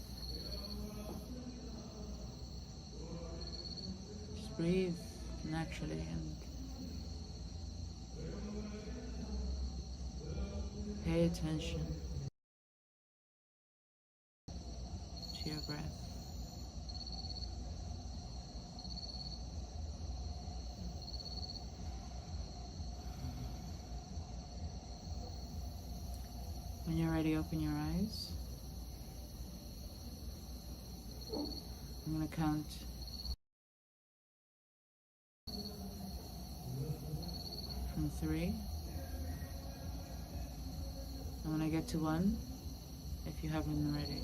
Just breathe naturally and pay attention to your breath. When you're ready, open your eyes. I'm going to count from 3. And when I get to 1, if you haven't already,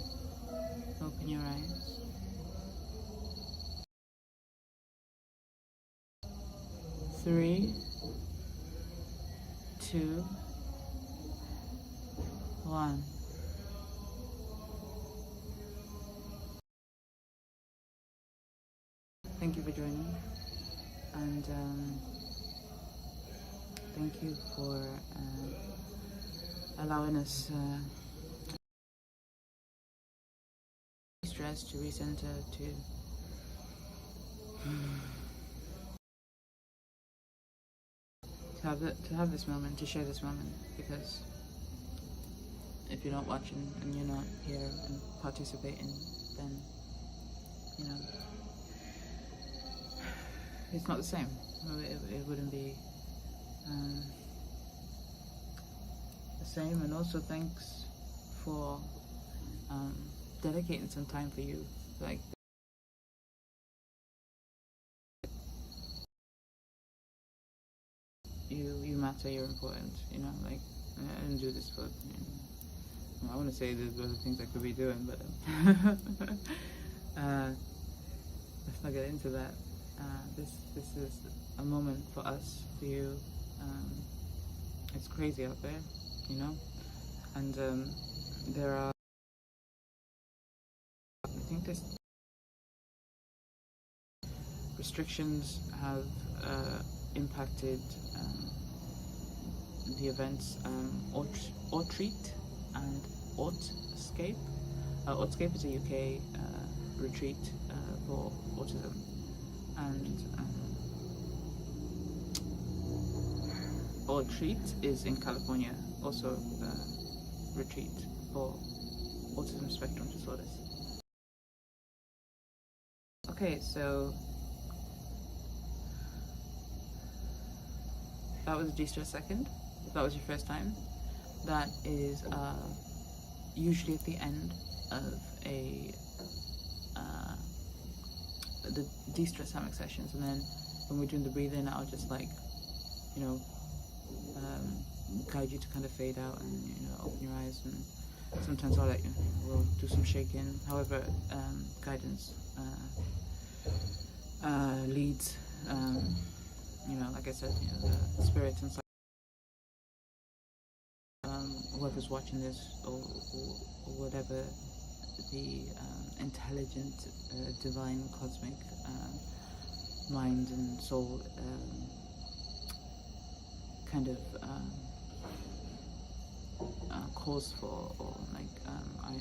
open your eyes. 3, 2, 1. Thank you for joining. and thank you for allowing us stress, to recenter, to have this moment, to share this moment, because if you're not watching and you're not here and participating, then it's not the same. It wouldn't be the same. And also thanks for dedicating some time for you. Like, you matter, you're important, like, I didn't do this for, I want to say there's other things I could be doing, but let's not get into that. This is a moment for us, for you. It's crazy out there, and there are, I think there's restrictions have impacted the events Outreat and Outscape. Outscape is a UK retreat for autism, and Outreat is in California, also a retreat for autism spectrum disorders. Okay, so that was Destress Second. If that was your first time, that is usually at the end of the de-stress hammock sessions, and then when we're doing the breathing, I'll just guide you to kind of fade out and open your eyes, and sometimes we'll do some shaking. However, guidance leads, like I said, the spirit and whoever's watching this, or whatever the intelligent, divine, cosmic mind and soul kind of calls for, or I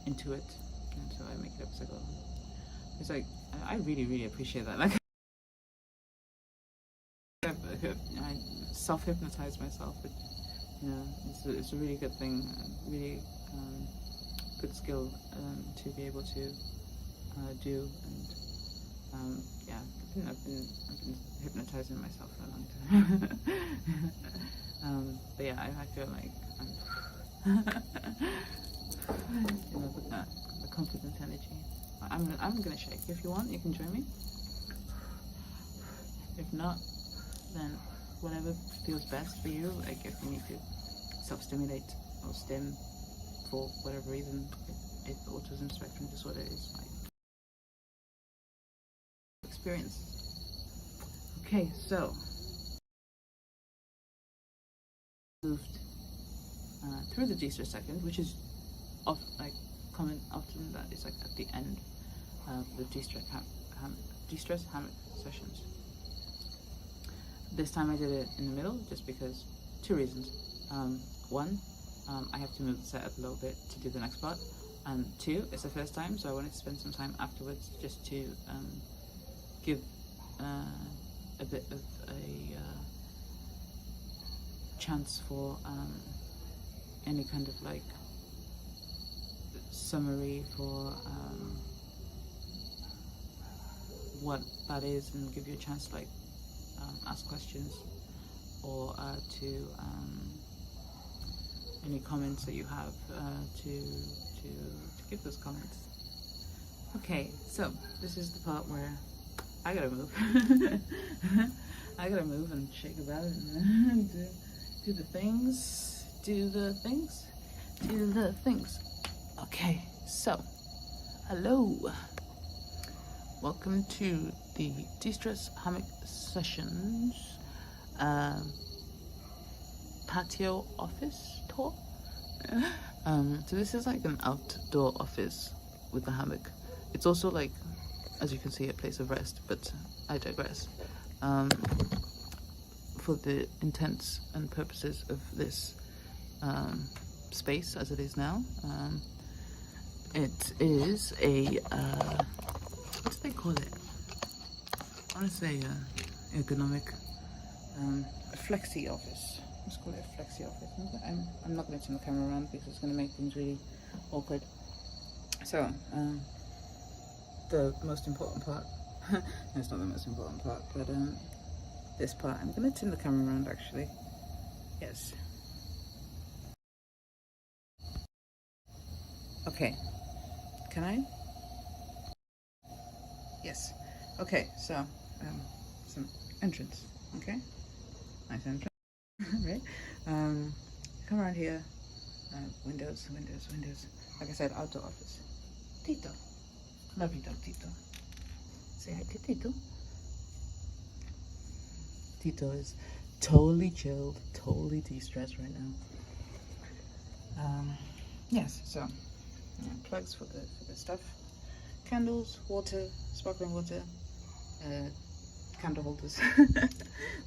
intuit, and so I make it up as I go. It's like, I really appreciate that. Like, I self-hypnotize myself, but it's a really good thing, really good skill to be able to do. And yeah, I've been hypnotizing myself for a long time. But yeah, I feel like I'm the confident energy. I'm gonna shake. If you want, you can join me. If not, then whatever feels best for you. Like, if you need to self-stimulate or stim for whatever reason, if autism spectrum disorder is like experience. Okay, so moved through the Destress Second, which is common often that it's like at the end of the Destress hammock sessions. This time I did it in the middle, just because two reasons. One, I have to move the setup a little bit to do the next part, and two, it's the first time, so I wanted to spend some time afterwards just to give a bit of a chance for any kind of like summary for what that is, and give you a chance to ask questions, or to any comments that you have to give those comments. Okay, so this is the part where I gotta move. I gotta move and shake about and do the things. Okay, so hello. Welcome to the Destress Hammock Sessions Patio office tour. So this is like an outdoor office with the hammock. It's also like as you can see, a place of rest, but I digress. For the intents and purposes of this space as it is now, it is a, what do they call it? I want to say ergonomic, a flexi office. Let's call it a flexi office. I'm not going to turn the camera around because it's going to make things really awkward. So, the most important part, no, it's not the most important part, but this part, I'm going to turn the camera around actually. Yes. Okay, can I? Yes. Okay, so, some entrance, okay? Nice entrance, right? Come around here, windows. Like I said, outdoor office. Tito. Lovely dog, Tito. Say hi to Tito. Tito is totally chilled, totally de-stressed right now. Yes, so yeah, plugs for the stuff. Candles, water, sparkling water, candle holders,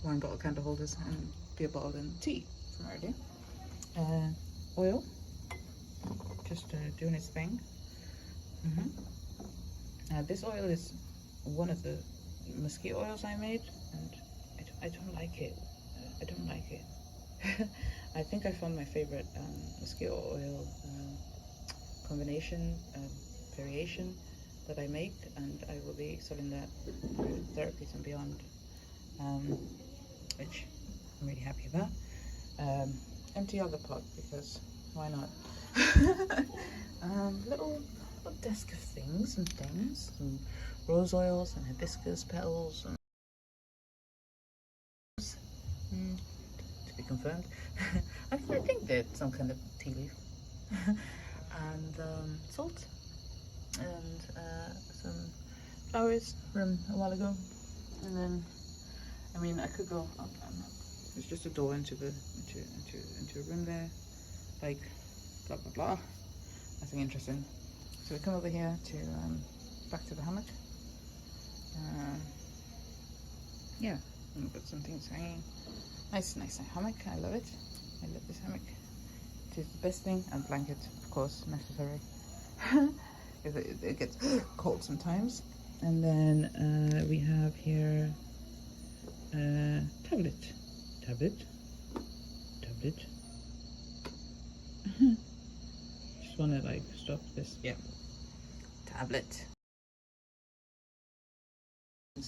wine bottle candle holders, and beer bottle and tea from earlier. Oil, just doing its thing. This oil is one of the mosquito oils I made, and I don't like it. I don't like it. I think I found my favorite mosquito oil combination, variation that I make, and I will be selling that through therapies and beyond, which I'm really happy about. Empty other plug, because why not? Little desk of things, some rose oils and hibiscus petals, and to be confirmed. I think they're some kind of tea leaf. And salt, and some flowers from a while ago. And then, I mean, I could go up. There's just a door into a room there, like blah blah blah. Nothing interesting. So we come over here to back to the hammock. Yeah, I'm gonna put some things hanging. Nice hammock. I love it. I love this hammock. It is the best thing, and blanket, of course, necessary. it gets cold sometimes. And then we have here tablet. Just want to like stop this. Yeah, tablet. And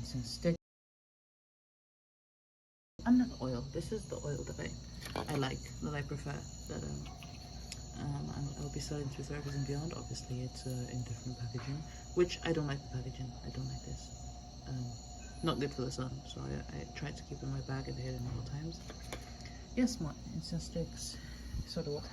some stick. Another oil. This is the oil that I like, that I prefer, that I'll be selling through therapies and beyond. Obviously, it's in different packaging, which I don't like the packaging. I don't like this. Not good for the sun, so I try to keep in my bag and hidden at all times. Yes, my incense sticks, sort of what.